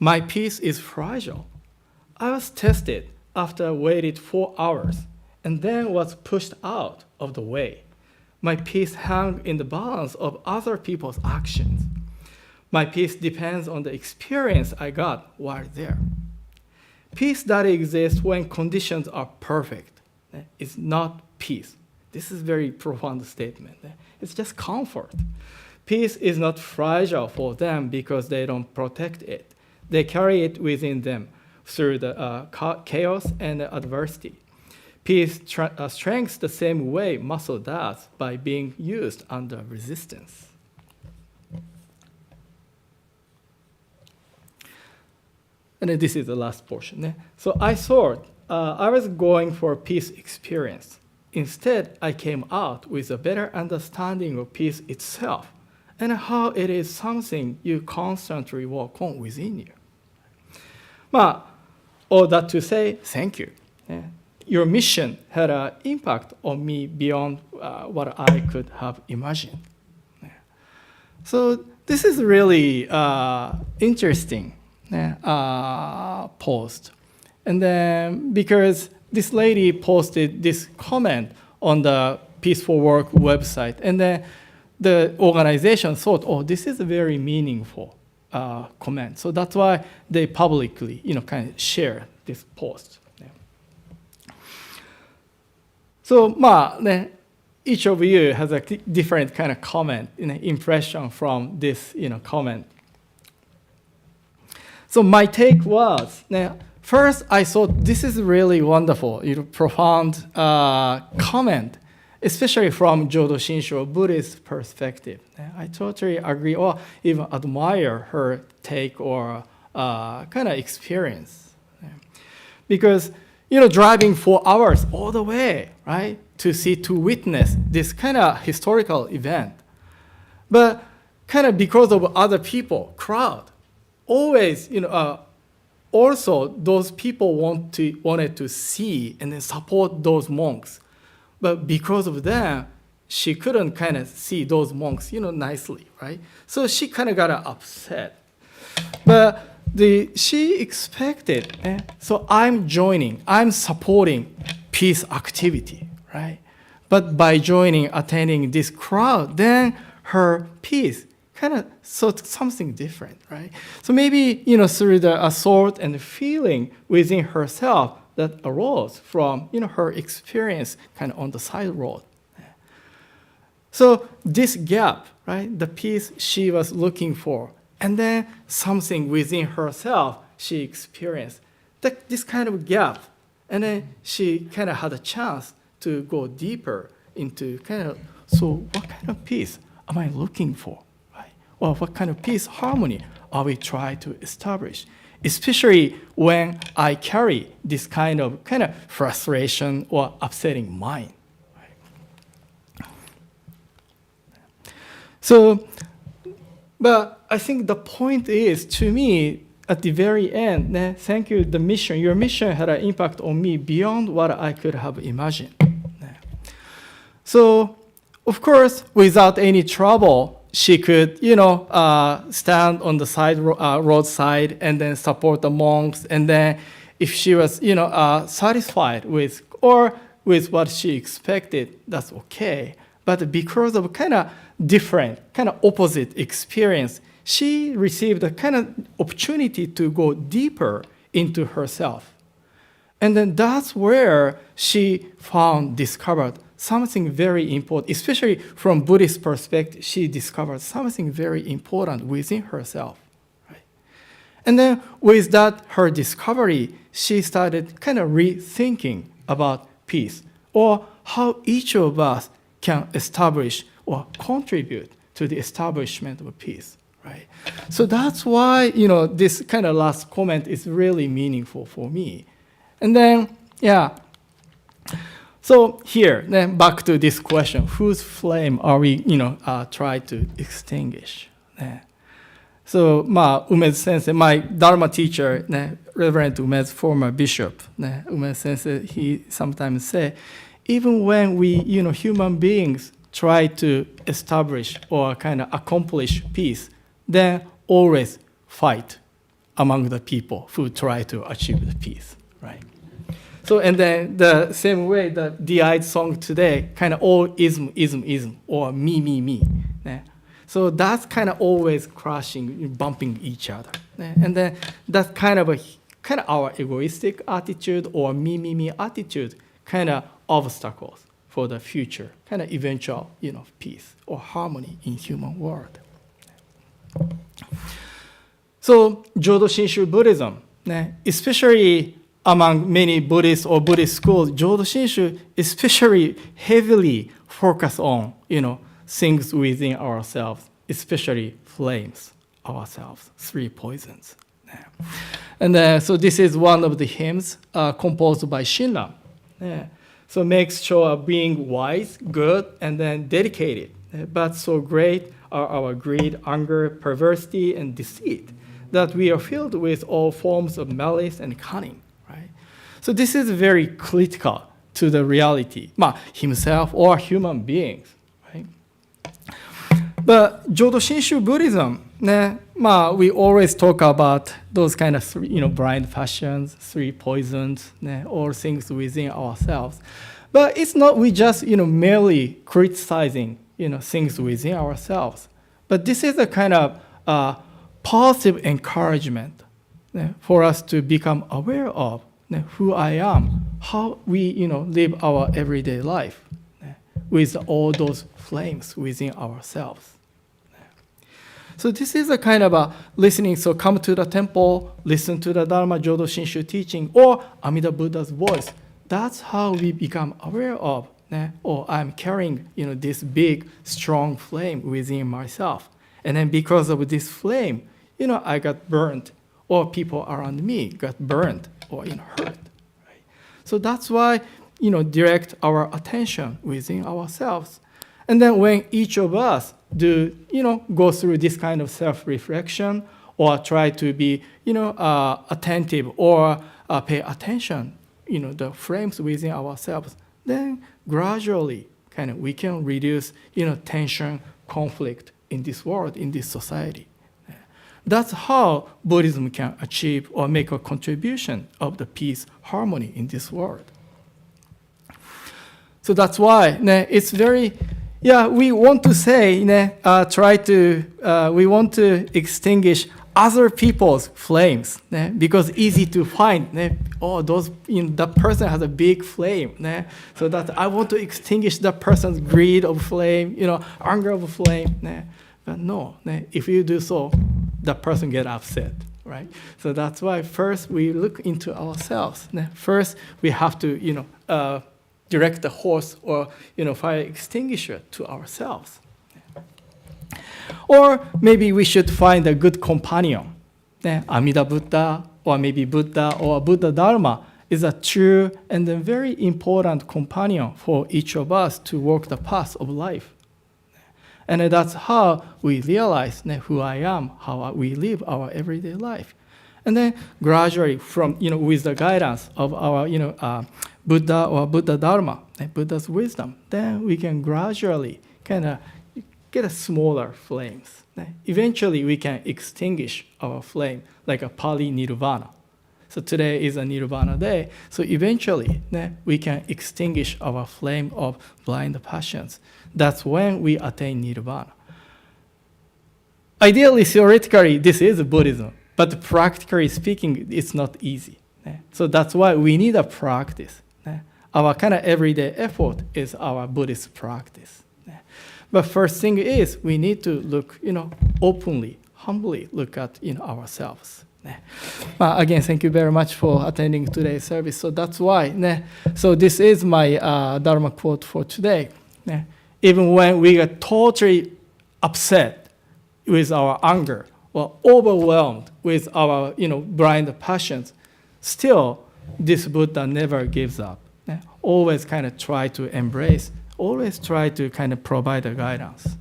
My peace is fragile. I was tested after I waited 4 hours and then was pushed out of the way. My peace hung in the balance of other people's actions. My peace depends on the experience I got while there. Peace that exists when conditions are perfect is not peace. This is a very profound statement. It's just comfort. Peace is not fragile for them because they don't protect it. They carry it within them through the chaos and the adversity. Peace strengthens the same way muscle does by being used under resistance. And then this is the last portion. So I thought I was going for a peace experience. Instead, I came out with a better understanding of peace itself and how it is something you constantly work on within you. All that to say, thank you. Your mission had an impact on me beyond what I could have imagined. So this is really interesting post. And then because this lady posted this comment on the Peaceful Work website, and then the organization thought, oh, this is a very meaningful comment. So that's why they publicly, kind of share this post. So, each of you has a different kind of comment, impression from this, comment. So my take was, first I thought this is really wonderful, profound comment, especially from Jodo Shinshu, Buddhist perspective. I totally agree or even admire her take or kind of experience. Because, driving 4 hours all the way, right, to witness this kind of historical event. But kind of because of other people, crowd, always, also those people wanted to see and then support those monks. But because of them, she couldn't kind of see those monks, nicely, right? So she kind of got upset. But she expected, so I'm supporting peace activity, right? But by attending this crowd, then her peace kind of saw something different, right? So maybe, through the assault and the feeling within herself that arose from, her experience kind of on the side road. So this gap, right, the peace she was looking for, and then something within herself she experienced, this kind of gap. And then she kind of had a chance to go deeper into so what kind of peace am I looking for, right? Or what kind of peace, harmony are we trying to establish? Especially when I carry this kind of frustration or upsetting mind. Right? So, but I think the point is, to me, at the very end, thank you, your mission had an impact on me beyond what I could have imagined. So, of course, without any trouble, she could, stand on the roadside and then support the monks. And then if she was, satisfied with what she expected, that's okay. But because of kind of different, kind of opposite experience, she received a kind of opportunity to go deeper into herself. And then that's where she discovered something very important, especially from Buddhist perspective, she discovered something very important within herself. Right? And then with that, her discovery, she started kind of rethinking about peace, or how each of us can establish or contribute to the establishment of peace. Right? So that's why, this kind of last comment is really meaningful for me. And then, so here, then back to this question, whose flame are we, try to extinguish? So, Umez Sensei, my Dharma teacher, Reverend Umez, former bishop, Umez Sensei, he sometimes say, even when we, human beings try to establish or kind of accomplish peace, then always fight among the people who try to achieve the peace, right? So, and then the same way, the DI song today, kind of all ism, or me. So that's kind of always crashing, bumping each other. And then that's kind of our egoistic attitude or me attitude, kind of obstacles for the future, kind of eventual, peace or harmony in human world. So Jodo Shinshu Buddhism, especially among many Buddhists or Buddhist schools, Jodo Shinshu especially heavily focus on, things within ourselves, especially flames ourselves, 3 poisons. And so this is one of the hymns composed by Shinran. So make sure of being wise, good, and then dedicated, but so great are our greed, anger, perversity, and deceit, that we are filled with all forms of malice and cunning, right? So this is very critical to the reality, himself or human beings, right? But Jodo Shinshu Buddhism, we always talk about those kind of blind passions, three poisons, all things within ourselves. But it's not we just merely criticizing things within ourselves. But this is a kind of positive encouragement for us to become aware of who I am, how we live our everyday life with all those flames within ourselves. So this is a kind of a listening. So come to the temple, listen to the Dharma Jodo Shinshu teaching, or Amida Buddha's voice. That's how we become aware of, I'm carrying this big, strong flame within myself. And then because of this flame, I got burned, or people around me got burned or hurt. Right? So that's why, direct our attention within ourselves. And then when each of us do, go through this kind of self-reflection or try to be, attentive or pay attention, the frames within ourselves, then gradually we can reduce, tension, conflict in this world, in this society. That's how Buddhism can achieve or make a contribution of the peace, harmony in this world. So that's why it's very, we want to say, we want to extinguish other people's flames, because easy to find. That person has a big flame. So that I want to extinguish that person's greed of flame, anger of flame. But no, if you do so, that person get upset, right? So that's why first we look into ourselves. First we have to, direct the horse or fire extinguisher to ourselves. Or maybe we should find a good companion. Amida Buddha, or maybe Buddha or Buddha Dharma is a true and a very important companion for each of us to walk the path of life. And that's how we realize who I am, how we live our everyday life. And then gradually from, with the guidance of our, Buddha or Buddha Dharma, Buddha's wisdom, then we can gradually kind of get a smaller flames. Eventually we can extinguish our flame like a Pali Nirvana. So today is a Nirvana day. So eventually we can extinguish our flame of blind passions. That's when we attain Nirvana. Ideally, theoretically, this is Buddhism. But practically speaking, it's not easy. So that's why we need a practice. Our kind of everyday effort is our Buddhist practice. But first thing is we need to look, openly, humbly look at ourselves. Again, thank you very much for attending today's service. So that's why. So this is my Dharma quote for today. Even when we get totally upset with our anger or overwhelmed with our blind passions, still this Buddha never gives up. Always kind of try to embrace, always try to kind of provide a guidance.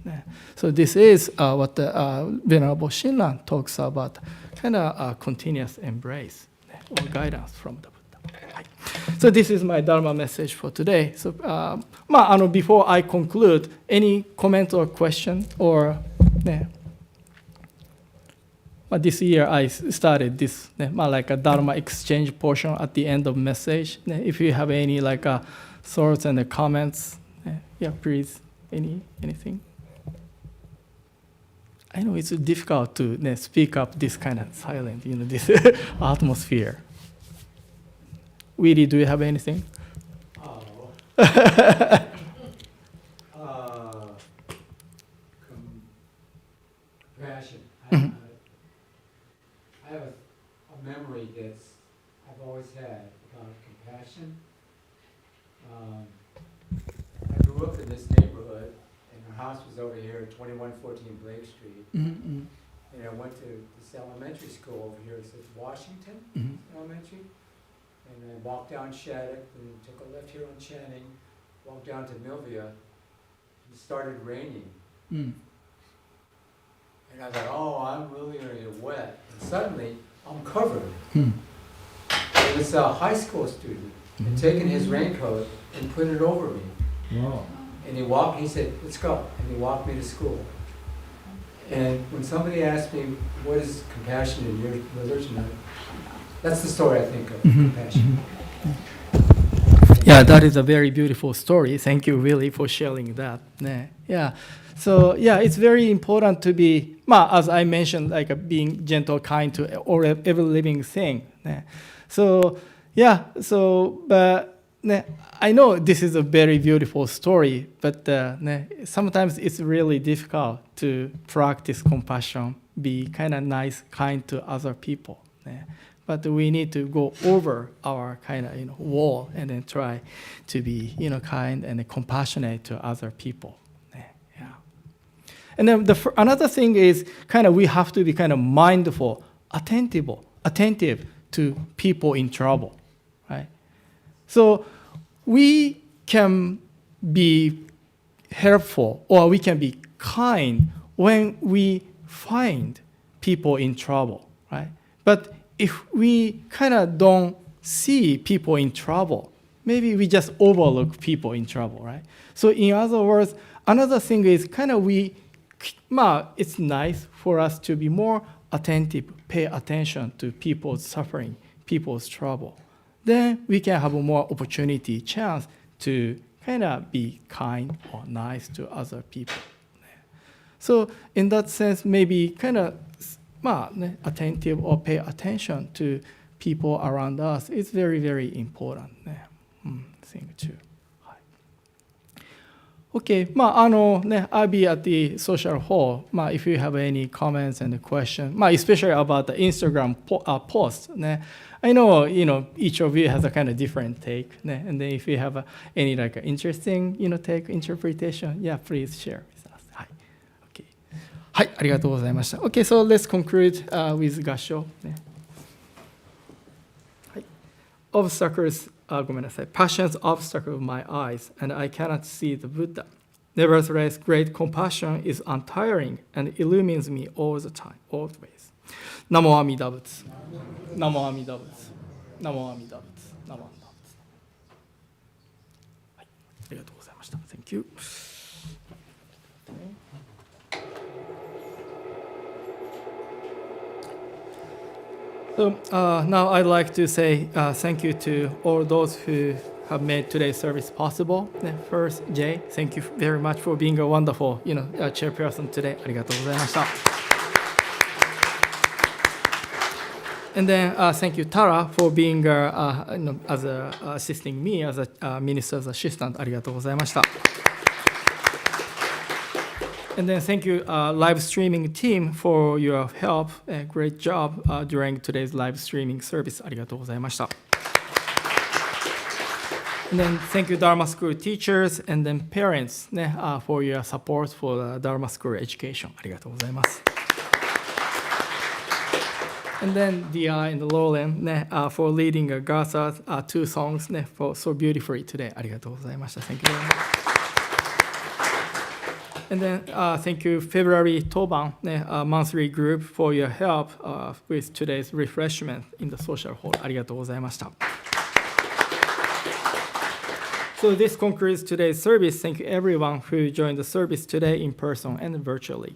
So this is what the Venerable Shinran talks about, kind of continuous embrace or guidance from the Buddha. So this is my Dharma message for today. So before I conclude, any comment or question or this year I started this like a Dharma exchange portion at the end of message. If you have any thoughts and comments, please, anything. I know it's difficult to speak up this kind of silent, this atmosphere. Willie, do you have anything? Compassion. Mhm. I have a memory that's I've always had about compassion. I grew up in this neighborhood, and our house was over here at 2114 Blake Street. Mm-hmm. And I went to this elementary school over here. It says Washington Mm-hmm. Elementary. And I walked down Shattuck, and took a left here on Channing, walked down to Milvia. It started raining. Mm. And I thought, oh, I'm really gonna get wet. And suddenly, I'm covered. Hmm. It was a high school student had taken his raincoat and put it over me. Wow. And he said, let's go. And he walked me to school. And when somebody asked me, what is compassion in your religion? That's the story I think of, compassion. Yeah, that is a very beautiful story. Thank you, really, for sharing that. Yeah. So, yeah, it's very important to be, as I mentioned, like being gentle, kind to every living thing. So, yeah, but I know this is a very beautiful story, but sometimes it's really difficult to practice compassion, be kind of nice, kind to other people. But we need to go over our kind of wall and then try to be kind and compassionate to other people. Yeah. And then another thing is we have to be kind of mindful, attentive to people in trouble, right? So we can be helpful or we can be kind when we find people in trouble, right? But if we kind of don't see people in trouble, maybe we just overlook people in trouble, right? So in other words, another thing is it's nice for us to be more attentive, pay attention to people's suffering, people's trouble. Then we can have a more opportunity, chance to kind of be kind or nice to other people. So in that sense, maybe kind of attentive or pay attention to people around us is very, very important thing too. Okay, I'll be at the social hall. If you have any comments and questions, especially about the Instagram post. I know, each of you has a kind of different take. And then if you have any interesting, take, interpretation, please share with us. Okay. はい、ありがとうございました。Okay, so let's conclude with 合唱。はい。Obstacles, ごめんなさい。Passion's obstacle of my eyes, and I cannot see the Buddha. Nevertheless, great compassion is untiring and illumines me all the time, always. ナモアミダ仏。ナモアミダ仏。ナモアミダ仏。ナモアミダ仏。はい、ありがとうございました。Thank you. So now I'd like to say thank you to all those who have made today's service possible. First, Jay, thank you very much for being a wonderful, chairperson today. ありがとうございました。And then thank you, Tara, for being assisting me as a minister's assistant. ありがとうございました。And then thank you, live streaming team, for your help and great job during today's live streaming service. ありがとうございました。And then thank you, Dharma School teachers and then parents, for your support for the Dharma School education. ありがとうございます。And then Di and Lauren, for leading Garza's 2 songs for so beautifully today. ありがとうございました。Thank you very much. And then thank you, February Toban, monthly group, for your help with today's refreshment in the social hall. ありがとうございました。So this concludes today's service. Thank you everyone who joined the service today in person and virtually.